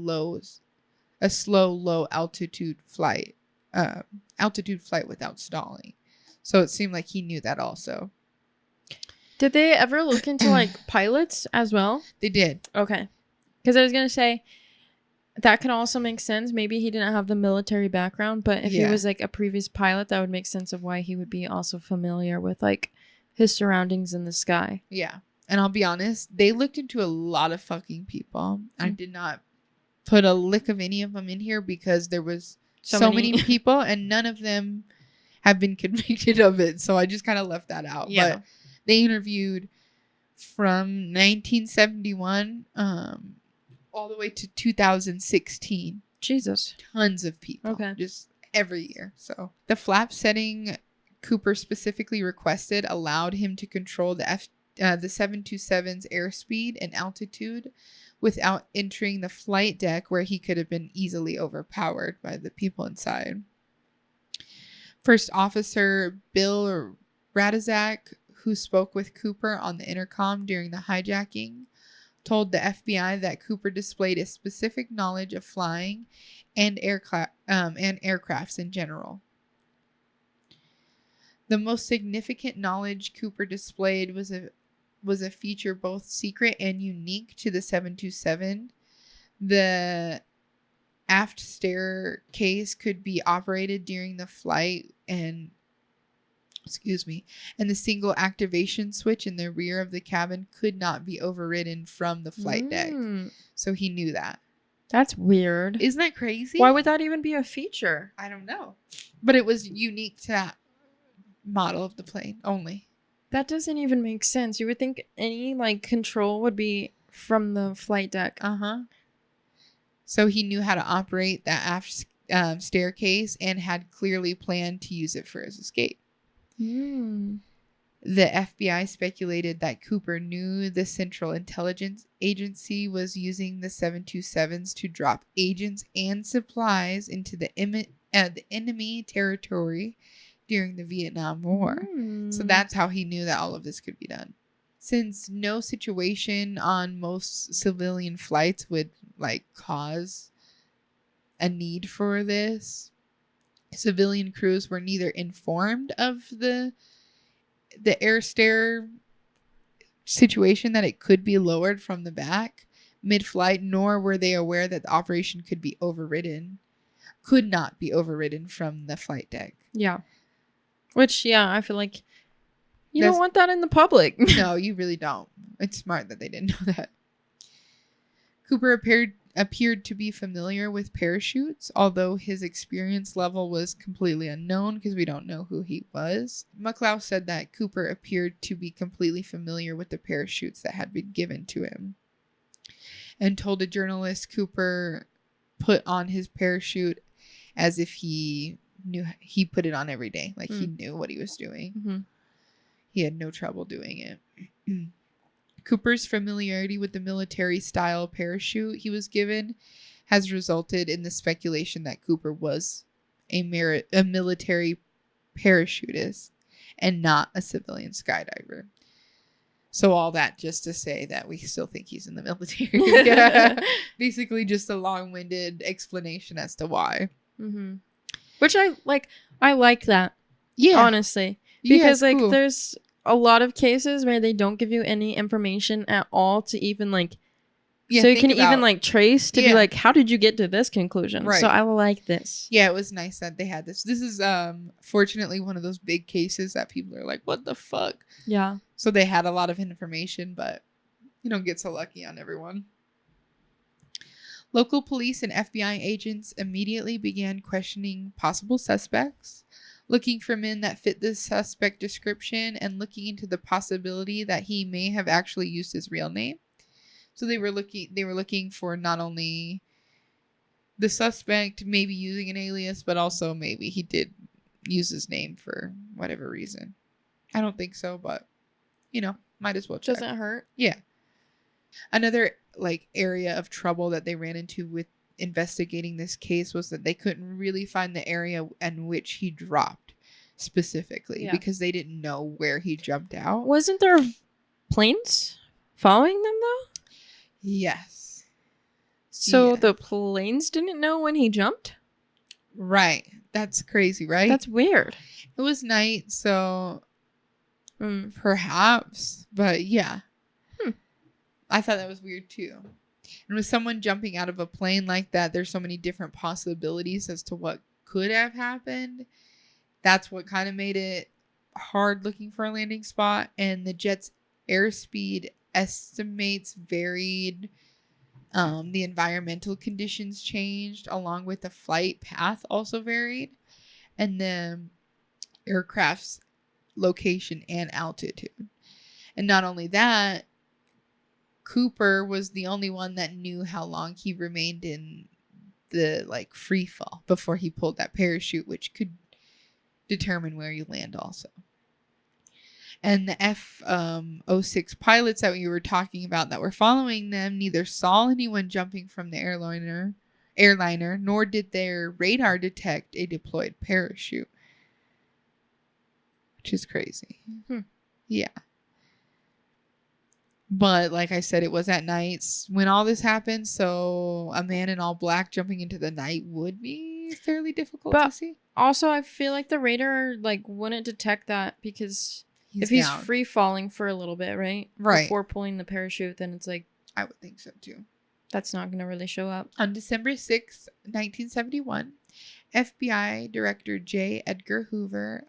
slow, low altitude flight without stalling. So it seemed like he knew that also. Did they ever look into like pilots as well? They did. Okay. Because I was going to say, that could also make sense. Maybe he didn't have the military background, but if he Yeah. was like a previous pilot, that would make sense of why he would be also familiar with like his surroundings in the sky. Yeah. And I'll be honest, they looked into a lot of fucking people. I did not put a lick of any of them in here because there was so many people and none of them have been convicted of it. So I just kind of left that out. Yeah. But they interviewed from 1971 all the way to 2016. Jesus. Tons of people. Okay. Just every year. So the flap setting Cooper specifically requested allowed him to control the 727's airspeed and altitude without entering the flight deck where he could have been easily overpowered by the people inside. First Officer Bill Radizak, who spoke with Cooper on the intercom during the hijacking, told the FBI that Cooper displayed a specific knowledge of flying and aircrafts in general. The most significant knowledge Cooper displayed was a feature both secret and unique to the 727. The aft staircase could be operated during the flight and the single activation switch in the rear of the cabin could not be overridden from the flight deck. So he knew that. That's weird. Isn't that crazy? Why would that even be a feature? I don't know. But it was unique to that model of the plane only. That doesn't even make sense. You would think any like control would be from the flight deck. So he knew how to operate that aft staircase and had clearly planned to use it for his escape. The FBI speculated that Cooper knew the Central Intelligence Agency was using the 727s to drop agents and supplies into the enemy territory during the Vietnam War. So that's how he knew that all of this could be done. Since no situation on most civilian flights would like cause a need for this, civilian crews were neither informed of the air stair situation that it could be lowered from the back mid-flight, nor were they aware that the operation could not be overridden from the flight deck. Yeah. Which, yeah, I feel like you don't want that in the public. No, you really don't. It's smart that they didn't know that. Cooper appeared to be familiar with parachutes, although his experience level was completely unknown because we don't know who he was. McLeod said that Cooper appeared to be completely familiar with the parachutes that had been given to him, and told a journalist Cooper put on his parachute as if he knew he put it on every day, like he knew what he was doing. He had no trouble doing it. Cooper's familiarity with the military style parachute he was given has resulted in the speculation that Cooper was a military parachutist and not a civilian skydiver. So all that just to say that we still think he's in the military. Basically just a long-winded explanation as to why. Which I like that. Yeah. Honestly. Because cool. There's a lot of cases where they don't give you any information at all to even so you can even trace to be like, how did you get to this conclusion? Right. So I like this. Yeah, it was nice that they had this. This is fortunately one of those big cases that people are like, what the fuck? Yeah. So they had a lot of information, but you don't get so lucky on everyone. Local police and FBI agents immediately began questioning possible suspects, looking for men that fit the suspect description and looking into the possibility that he may have actually used his real name. So they were looking for not only the suspect maybe using an alias, but also maybe he did use his name for whatever reason. I don't think so, but might as well check. Doesn't hurt. Yeah. Another area of trouble that they ran into with investigating this case was that they couldn't really find the area in which he dropped specifically because they didn't know where he jumped out. Wasn't there planes following them though? Yes. So the planes didn't know when he jumped? Right. That's crazy, right? That's weird. It was night, so perhaps, but yeah. I thought that was weird too. And with someone jumping out of a plane like that, there's so many different possibilities as to what could have happened. That's what kind of made it hard looking for a landing spot. And the jet's airspeed estimates varied. The environmental conditions changed, along with the flight path also varied. And the aircraft's location and altitude. And not only that, Cooper was the only one that knew how long he remained in the like free fall before he pulled that parachute, which could determine where you land also. And the F-06 pilots that we were talking about that were following them neither saw anyone jumping from the airliner, nor did their radar detect a deployed parachute. Which is crazy. Yeah. But like I said, it was at nights when all this happened, so a man in all black jumping into the night would be fairly difficult to see. Also, I feel like the radar wouldn't detect that because if he's down. free falling for a little bit, right? Right. Before pulling the parachute, then it's like... I would think so too. That's not going to really show up. On December 6th, 1971, FBI Director J. Edgar Hoover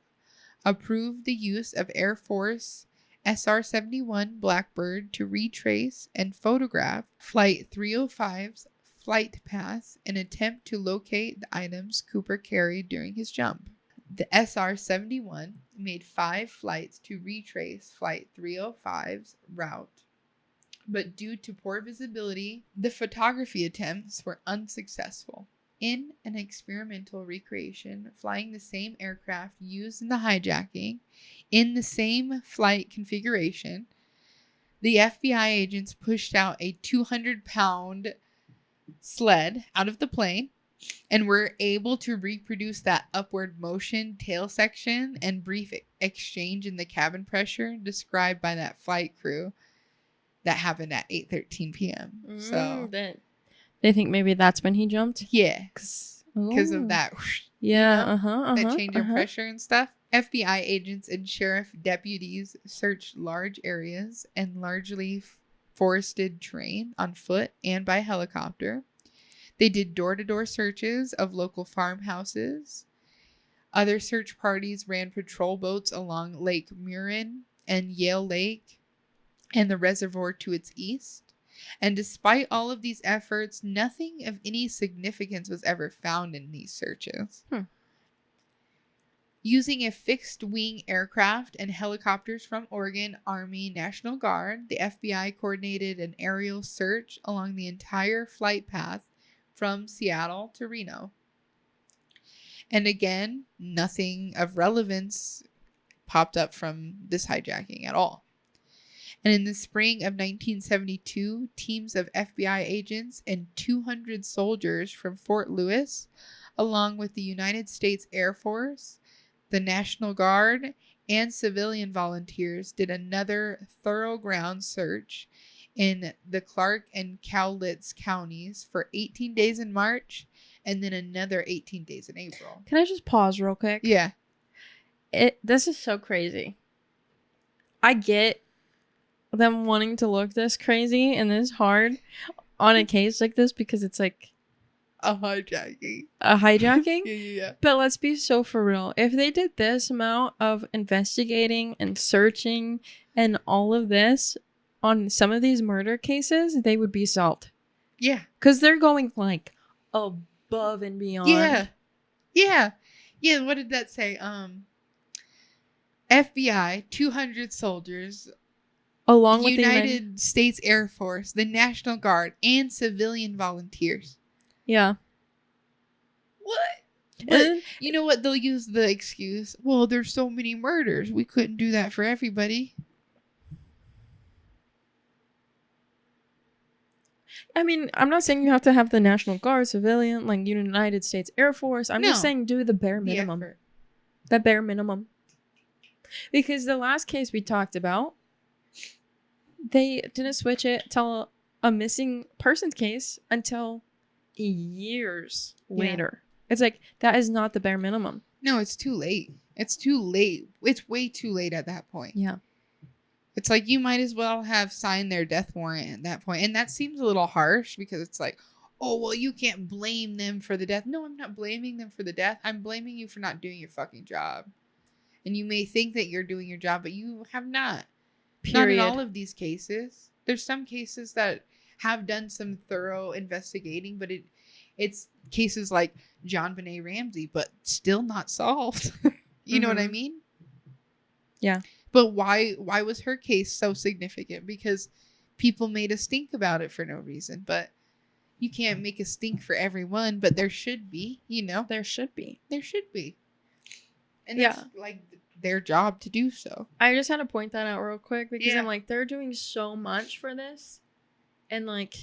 approved the use of Air Force SR-71 Blackbird to retrace and photograph Flight 305's flight path and attempt to locate the items Cooper carried during his jump. The SR-71 made 5 flights to retrace Flight 305's route, but due to poor visibility, the photography attempts were unsuccessful. In an experimental recreation, flying the same aircraft used in the hijacking, in the same flight configuration, the FBI agents pushed out a 200-pound sled out of the plane and were able to reproduce that upward motion tail section and brief exchange in the cabin pressure described by that flight crew that happened at 8:13 p.m. So they think maybe that's when he jumped? Yeah. Because of that. Yeah. That change in pressure and stuff. FBI agents and sheriff deputies searched large areas and largely forested terrain on foot and by helicopter. They did door-to-door searches of local farmhouses. Other search parties ran patrol boats along Lake Murin and Yale Lake and the reservoir to its east. And despite all of these efforts, nothing of any significance was ever found in these searches. Using a fixed-wing aircraft and helicopters from Oregon Army National Guard, the FBI coordinated an aerial search along the entire flight path from Seattle to Reno. And again, nothing of relevance popped up from this hijacking at all. And in the spring of 1972, teams of FBI agents and 200 soldiers from Fort Lewis, along with the United States Air Force, the National Guard, and civilian volunteers, did another thorough ground search in the Clark and Cowlitz counties for 18 days in March and then another 18 days in April. Can I just pause real quick? Yeah. This is so crazy. I get them wanting to look this crazy and this hard on a case like this because it's like a hijacking. Yeah. But let's be so for real. If they did this amount of investigating and searching and all of this on some of these murder cases, they would be solved. Yeah. Because they're going like above and beyond. Yeah. What did that say? FBI, 200 soldiers, along with United States Air Force, the National Guard, and civilian volunteers. Yeah. What? But you know what? They'll use the excuse, well, there's so many murders. We couldn't do that for everybody. I mean, I'm not saying you have to have the National Guard, civilian, like United States Air Force. I'm just saying do the bare minimum. The bare minimum. Because the last case we talked about, they didn't switch it till a missing persons case until years later. It's like, that is not the bare minimum. No, it's too late. It's too late. It's way too late at that point. Yeah. It's like you might as well have signed their death warrant at that point. And that seems a little harsh because it's like, oh, well, you can't blame them for the death. No, I'm not blaming them for the death. I'm blaming you for not doing your fucking job. And you may think that you're doing your job, but you have not. Not in Period. all of these cases. There's some cases that have done some thorough investigating, but it's cases like John Benet Ramsey, but still not solved. You know what I Mhm. mean? Yeah. But why was her case so significant? Because people made a stink about it for no reason. But you can't make a stink for everyone, but there should be, you know? There should be. There should be. And Yeah. that's like their job to do so. I just had to point that out real quick because Yeah. I'm like, they're doing so much for this. And like,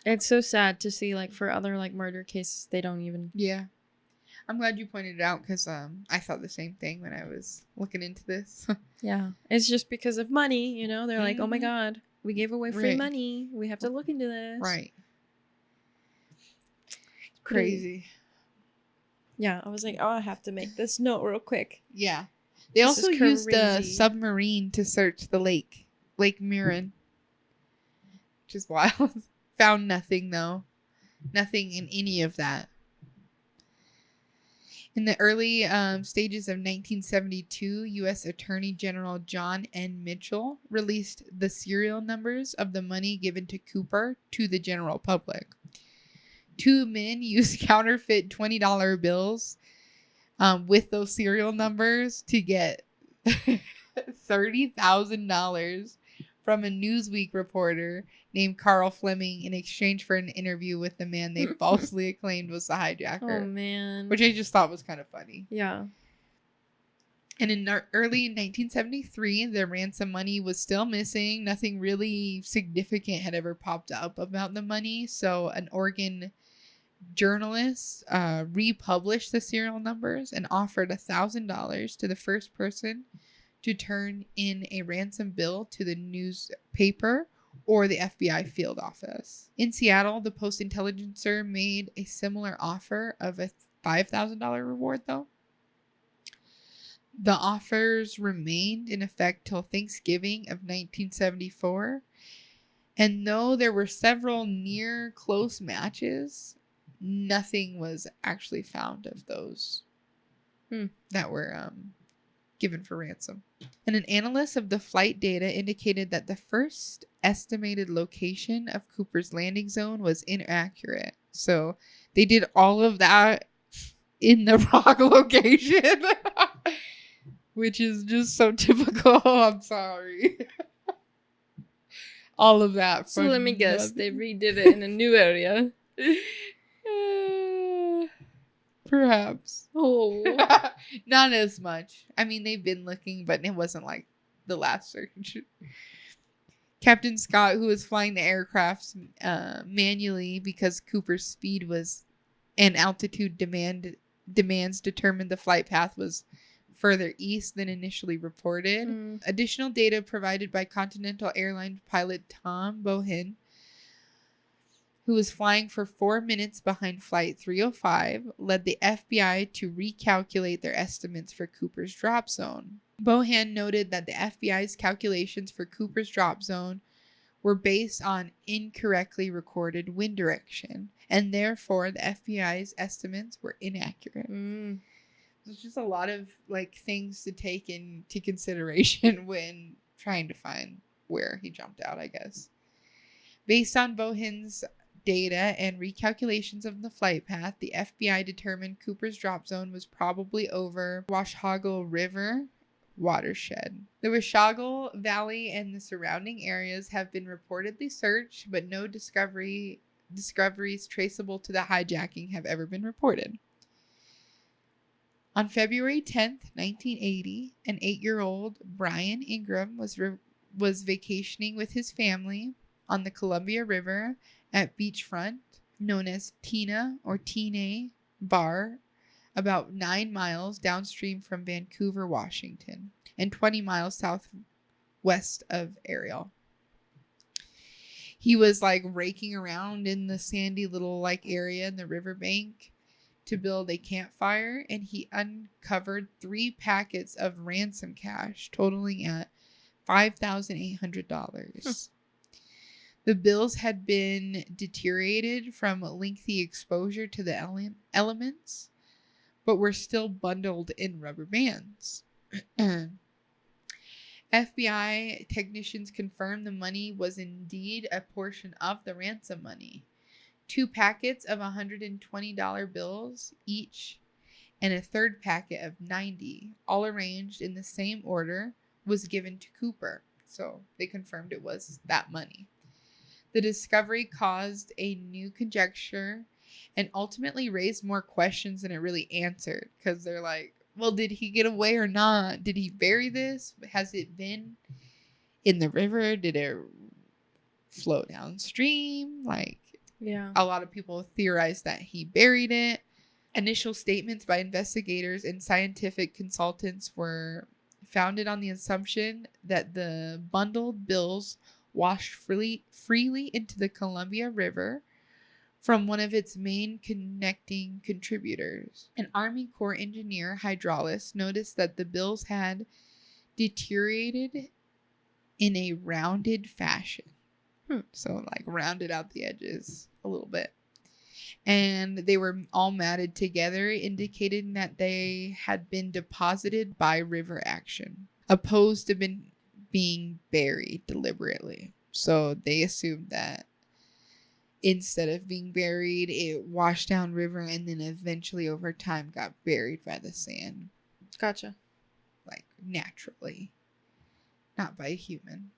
it's so sad to see like for other like murder cases, they don't even. Yeah. I'm glad you pointed it out because I thought the same thing when I was looking into this. Yeah. It's just because of money, you know? They're like, oh my Mhm. God, we gave away free Right. money. We have to look into this. Right. Crazy. Yeah. I was like, oh, I have to make this note real quick. Yeah. They This also is used a crazy. submarine to search the lake. Lake Mirren. Which is wild. Found nothing though. Nothing in any of that. In the early stages of 1972, U.S. Attorney General John N. Mitchell released the serial numbers of the money given to Cooper to the general public. Two men used counterfeit $20 bills with those serial numbers to get $30,000 from a Newsweek reporter named Carl Fleming in exchange for an interview with the man they falsely acclaimed was the hijacker. Oh man. Which I just thought was kind of funny. Yeah. And in early 1973, the ransom money was still missing. Nothing really significant had ever popped up about the money. So an Oregon journalist republished the serial numbers and offered $1,000 to the first person to turn in a ransom bill to the newspaper or the FBI field office. In Seattle, the Post-Intelligencer made a similar offer of a $5,000 reward, though. The offers remained in effect till Thanksgiving of 1974. And though there were several near close matches, nothing was actually found of those that were given for ransom. And an analyst of the flight data indicated that the first estimated location of Cooper's landing zone was inaccurate. So they did all of that in the wrong location, which is just so typical. I'm sorry. All of that. So let me guess, they redid it in a new area. Perhaps. Oh. Not as much. I mean, they've been looking, but it wasn't like the last search. Captain Scott, who was flying the aircraft manually because Cooper's speed was and altitude demands determined the flight path was further east than initially reported. Additional data provided by Continental Airlines pilot Tom Bohin, who was flying for 4 minutes behind Flight 305, led the FBI to recalculate their estimates for Cooper's drop zone. Bohan noted that the FBI's calculations for Cooper's drop zone were based on incorrectly recorded wind direction, and therefore the FBI's estimates were inaccurate. There's just a lot of like things to take into consideration when trying to find where he jumped out, I guess. Based on Bohin's data and recalculations of the flight path, the FBI determined Cooper's drop zone was probably over Washogal River watershed. The Washogal Valley and the surrounding areas have been reportedly searched, but no discoveries traceable to the hijacking have ever been reported. On February 10th, 1980, an 8-year-old Brian Ingram was vacationing with his family on the Columbia River at beachfront known as Tina or Tine Bar, about 9 miles downstream from Vancouver, Washington, and 20 miles southwest of Ariel. He was like raking around in the sandy little like area in the riverbank to build a campfire, and he uncovered 3 packets of ransom cash totaling at $5,800. The bills had been deteriorated from lengthy exposure to the elements, but were still bundled in rubber bands. FBI technicians confirmed the money was indeed a portion of the ransom money. 2 packets of $120 bills each and a third packet of 90, all arranged in the same order, was given to Cooper. So they confirmed it was that money. The discovery caused a new conjecture and ultimately raised more questions than it really answered, because they're like, well, did he get away or not? Did he bury this? Has it been in the river? Did it flow downstream? Like, Yeah. a lot of people theorize that he buried it. Initial statements by investigators and scientific consultants were founded on the assumption that the bundled bills washed freely into the Columbia River from one of its main connecting contributors. An Army Corps engineer hydraulist noticed that the bills had deteriorated in a rounded fashion. So, like, rounded out the edges a little bit. And they were all matted together, indicating that they had been deposited by river action, opposed to being buried deliberately. So they assumed that instead of being buried, it washed down river and then eventually over time got buried by the sand. Gotcha. Like, naturally, not by a human.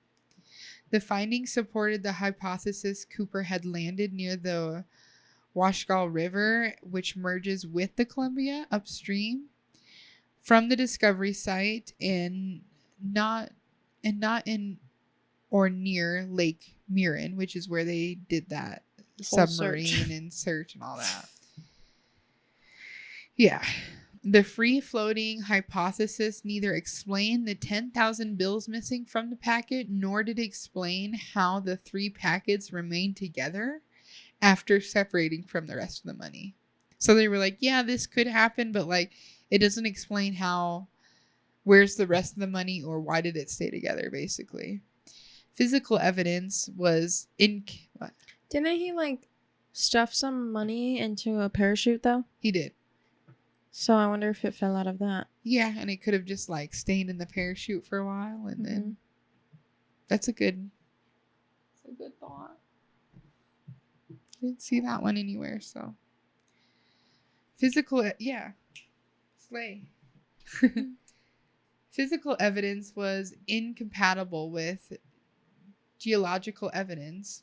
The findings supported the hypothesis Cooper had landed near the Washkal River, which merges with the Columbia upstream from the discovery site, and not in or near Lake Mirren, which is where they did that Whole submarine search. and search and all that. Yeah. The free-floating hypothesis neither explained the 10,000 bills missing from the packet, nor did it explain how the 3 packets remained together after separating from the rest of the money. So they were like, yeah, this could happen, but like, it doesn't explain where's the rest of the money or why did it stay together, basically. Physical evidence was what? Didn't he like stuff some money into a parachute though? He did. So I wonder if it fell out of that. Yeah, and it could have just like stayed in the parachute for a while, and then that's a good thought. Didn't see that one anywhere, so physical, yeah, slay. Physical evidence was incompatible with geological evidence.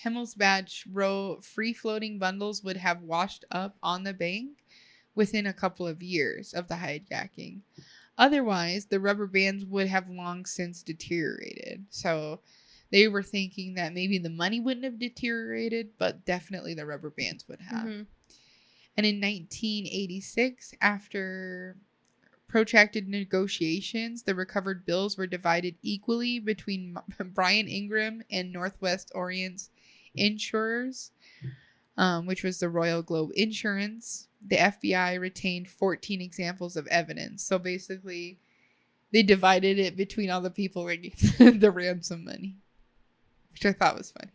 Himmelsbach wrote free-floating bundles would have washed up on the bank within a couple of years of the hijacking. Otherwise, the rubber bands would have long since deteriorated. So they were thinking that maybe the money wouldn't have deteriorated, but definitely the rubber bands would have. And in 1986, after protracted negotiations, the recovered bills were divided equally between Brian Ingram and Northwest Orient's insurers, which was the Royal Globe Insurance. The FBI retained 14 examples of evidence. So basically, they divided it between all the people who gave the ransom money, which I thought was funny.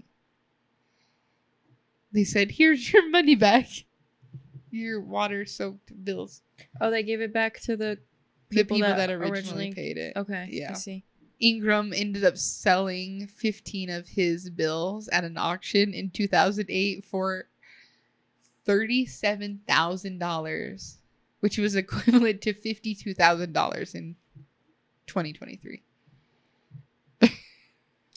They said, here's your money back. Your water-soaked bills. Oh, they gave it back to the people that originally paid it. Okay, yeah. I see. Ingram ended up selling 15 of his bills at an auction in 2008 for $37,000, which was equivalent to $52,000 in 2023.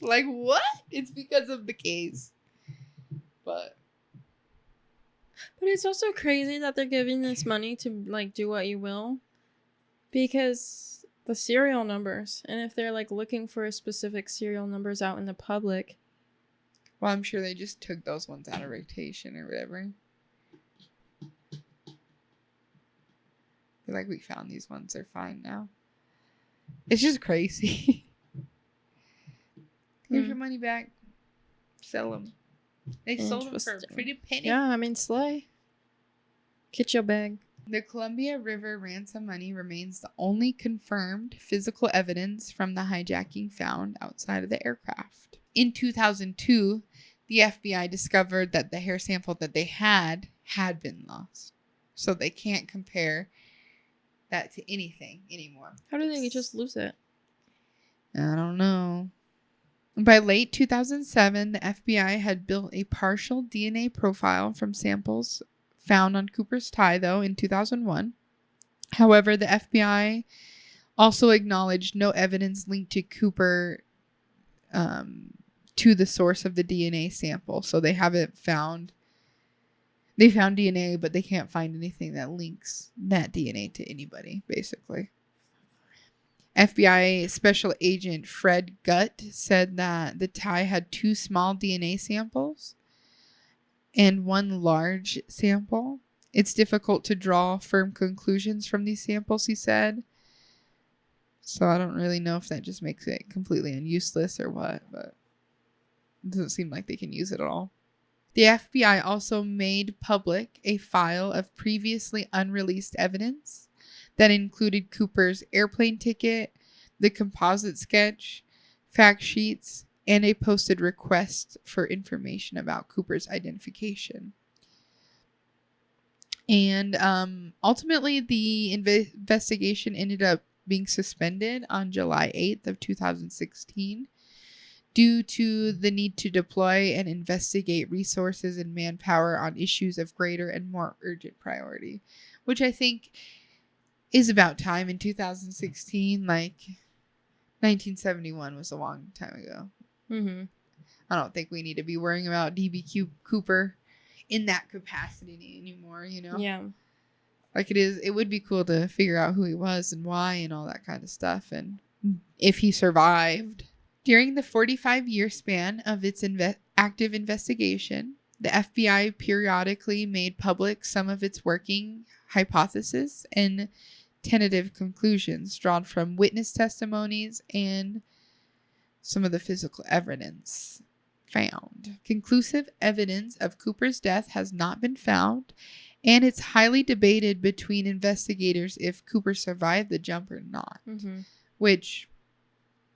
Like, what? It's because of the case. But it's also crazy that they're giving this money to like do what you will, because the serial numbers, and if they're like looking for specific serial numbers out in the public, well, I'm sure they just took those ones out of rotation or whatever. They're like, we found these ones, they're fine now. It's just crazy. Here's your money back. Sell them. They sold them for a pretty penny. Yeah, I mean, slay. Get your bag. The Columbia River ransom money remains the only confirmed physical evidence from the hijacking found outside of the aircraft. In 2002, the FBI discovered that the hair sample that they had been lost. So they can't compare that to anything anymore. How do they just lose it? I don't know. By late 2007, the FBI had built a partial DNA profile from samples found on Cooper's tie, though, in 2001. However, the FBI also acknowledged no evidence linked to Cooper to the source of the DNA sample. So they haven't found... They found DNA, but they can't find anything that links that DNA to anybody, basically. FBI Special Agent Fred Gutt said that the tie had 2 small DNA samples and 1 large sample. It's difficult to draw firm conclusions from these samples, he said. So I don't really know if that just makes it completely useless or what, but it doesn't seem like they can use it at all. The FBI also made public a file of previously unreleased evidence that included Cooper's airplane ticket, the composite sketch, fact sheets, and a posted request for information about Cooper's identification. And ultimately, the investigation ended up being suspended on July 8th of 2016 due to the need to deploy and investigate resources and manpower on issues of greater and more urgent priority, which I think is about time in 2016. Like, 1971 was a long time ago. Mm-hmm. I don't think we need to be worrying about DB Cooper in that capacity anymore, you know? Yeah. Like, it would be cool to figure out who he was and why and all that kind of stuff, and if he survived. During the 45-year span of its active investigation, the FBI periodically made public some of its working hypotheses and tentative conclusions drawn from witness testimonies and some of the physical evidence found. Conclusive evidence of Cooper's death has not been found, and it's highly debated between investigators if Cooper survived the jump or not. Mm-hmm. Which,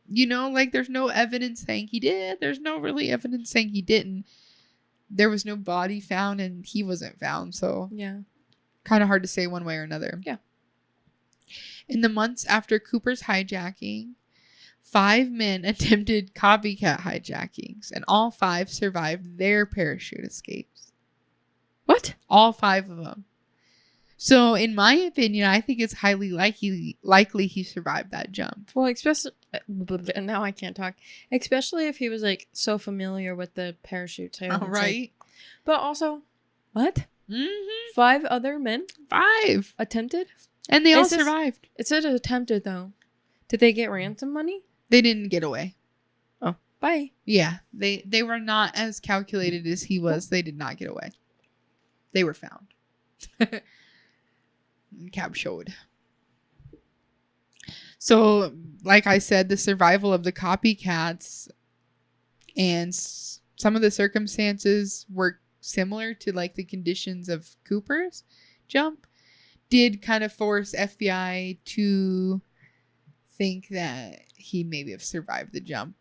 you know, like, there's no evidence saying he did. There's no really evidence saying he didn't. There was no body found and he wasn't found. So yeah, kind of hard to say one way or another. Yeah. In the months after Cooper's hijacking, 5 men attempted copycat hijackings, and all 5 survived their parachute escapes. What? All 5 of them. So, in my opinion, I think it's highly likely he survived that jump. Well, especially now I can't talk. Especially if he was like so familiar with the parachute. So right. But also, what? Mm-hmm. 5 other men 5 attempted, and they all survived. It said attempted though. Did they get ransom money? They didn't get away. Oh, bye. Yeah, they were not as calculated as he was. They did not get away. They were found. Captured. So, like I said, the survival of the copycats and some of the circumstances were similar to like the conditions of Cooper's jump did kind of force FBI to think that he maybe have survived the jump,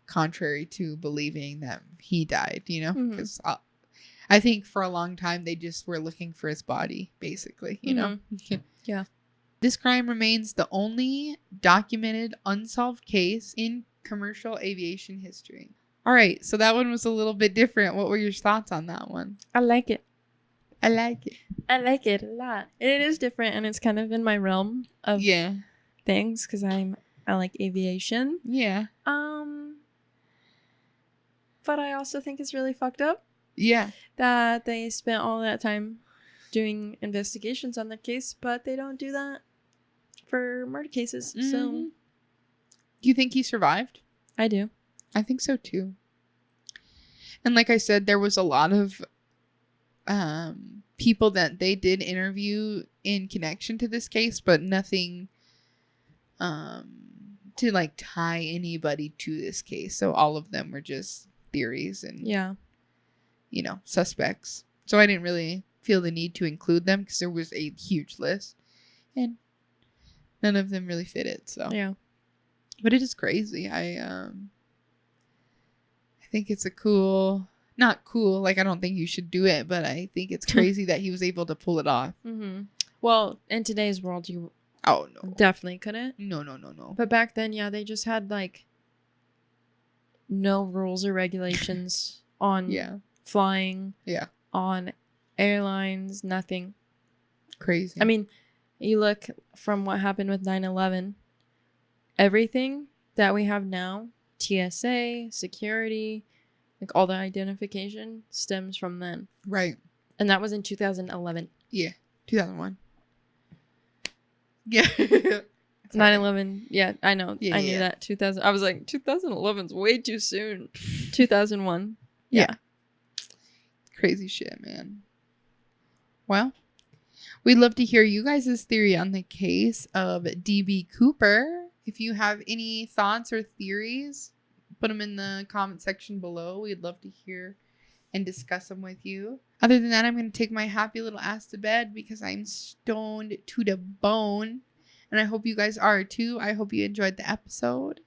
contrary to believing that he died, you know, because I think for a long time they just were looking for his body, basically, you know. Yeah. This crime remains the only documented unsolved case in commercial aviation history. All right, so that one was a little bit different. What were your thoughts on that one? I like it. I like it. I like it a lot. It is different, and it's kind of in my realm of things because I like aviation. Yeah. But I also think it's really fucked up. Yeah. That they spent all that time doing investigations on the case, but they don't do that for murder cases. Mm-hmm. So, do you think he survived? I do. I think so too. And like I said, there was a lot of people that they did interview in connection to this case, but nothing to like tie anybody to this case. So all of them were just theories and you know, suspects. So I didn't really feel the need to include them because there was a huge list, and none of them really fit it. So Yeah. but it is crazy. I think it's a cool, not cool. Like I don't think you should do it, but I think it's crazy that he was able to pull it off. Mm-hmm. Well, in today's world, you Oh no, definitely couldn't. no. But back then, yeah, they just had like no rules or regulations on flying. Yeah. On airlines, nothing. Crazy. I mean, you look from what happened with 9/11, everything that we have now, TSA, security, like all the identification stems from then. Right. And that was in 2011. Yeah. 2001. Yeah. 9/11. Yeah, I know. Yeah, I knew that. 2000. I was like, 2011's way too soon. 2001. Yeah. Crazy shit, man. Well, we'd love to hear you guys' theory on the case of DB Cooper. If you have any thoughts or theories, put them in the comment section below. We'd love to hear and discuss them with you. Other than that, I'm going to take my happy little ass to bed because I'm stoned to the bone. And I hope you guys are too. I hope you enjoyed the episode.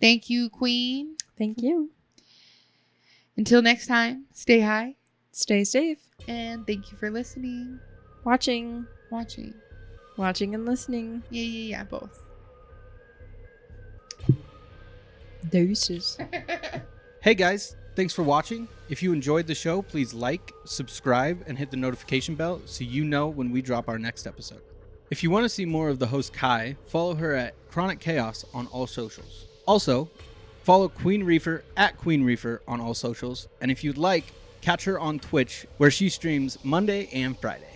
Thank you, Queen. Thank you. Until next time, stay high. Stay safe. And thank you for listening. Watching and listening. Yeah, both. Deuces. Hey guys, thanks for watching. If you enjoyed the show, please like, subscribe, and hit the notification bell so you know when we drop our next episode. If you want to see more of the host Kai, follow her at Chronic Chaos on all socials. Also, follow Queen Reefer at Queen Reefer on all socials. And if you'd like, catch her on Twitch where she streams Monday and Friday.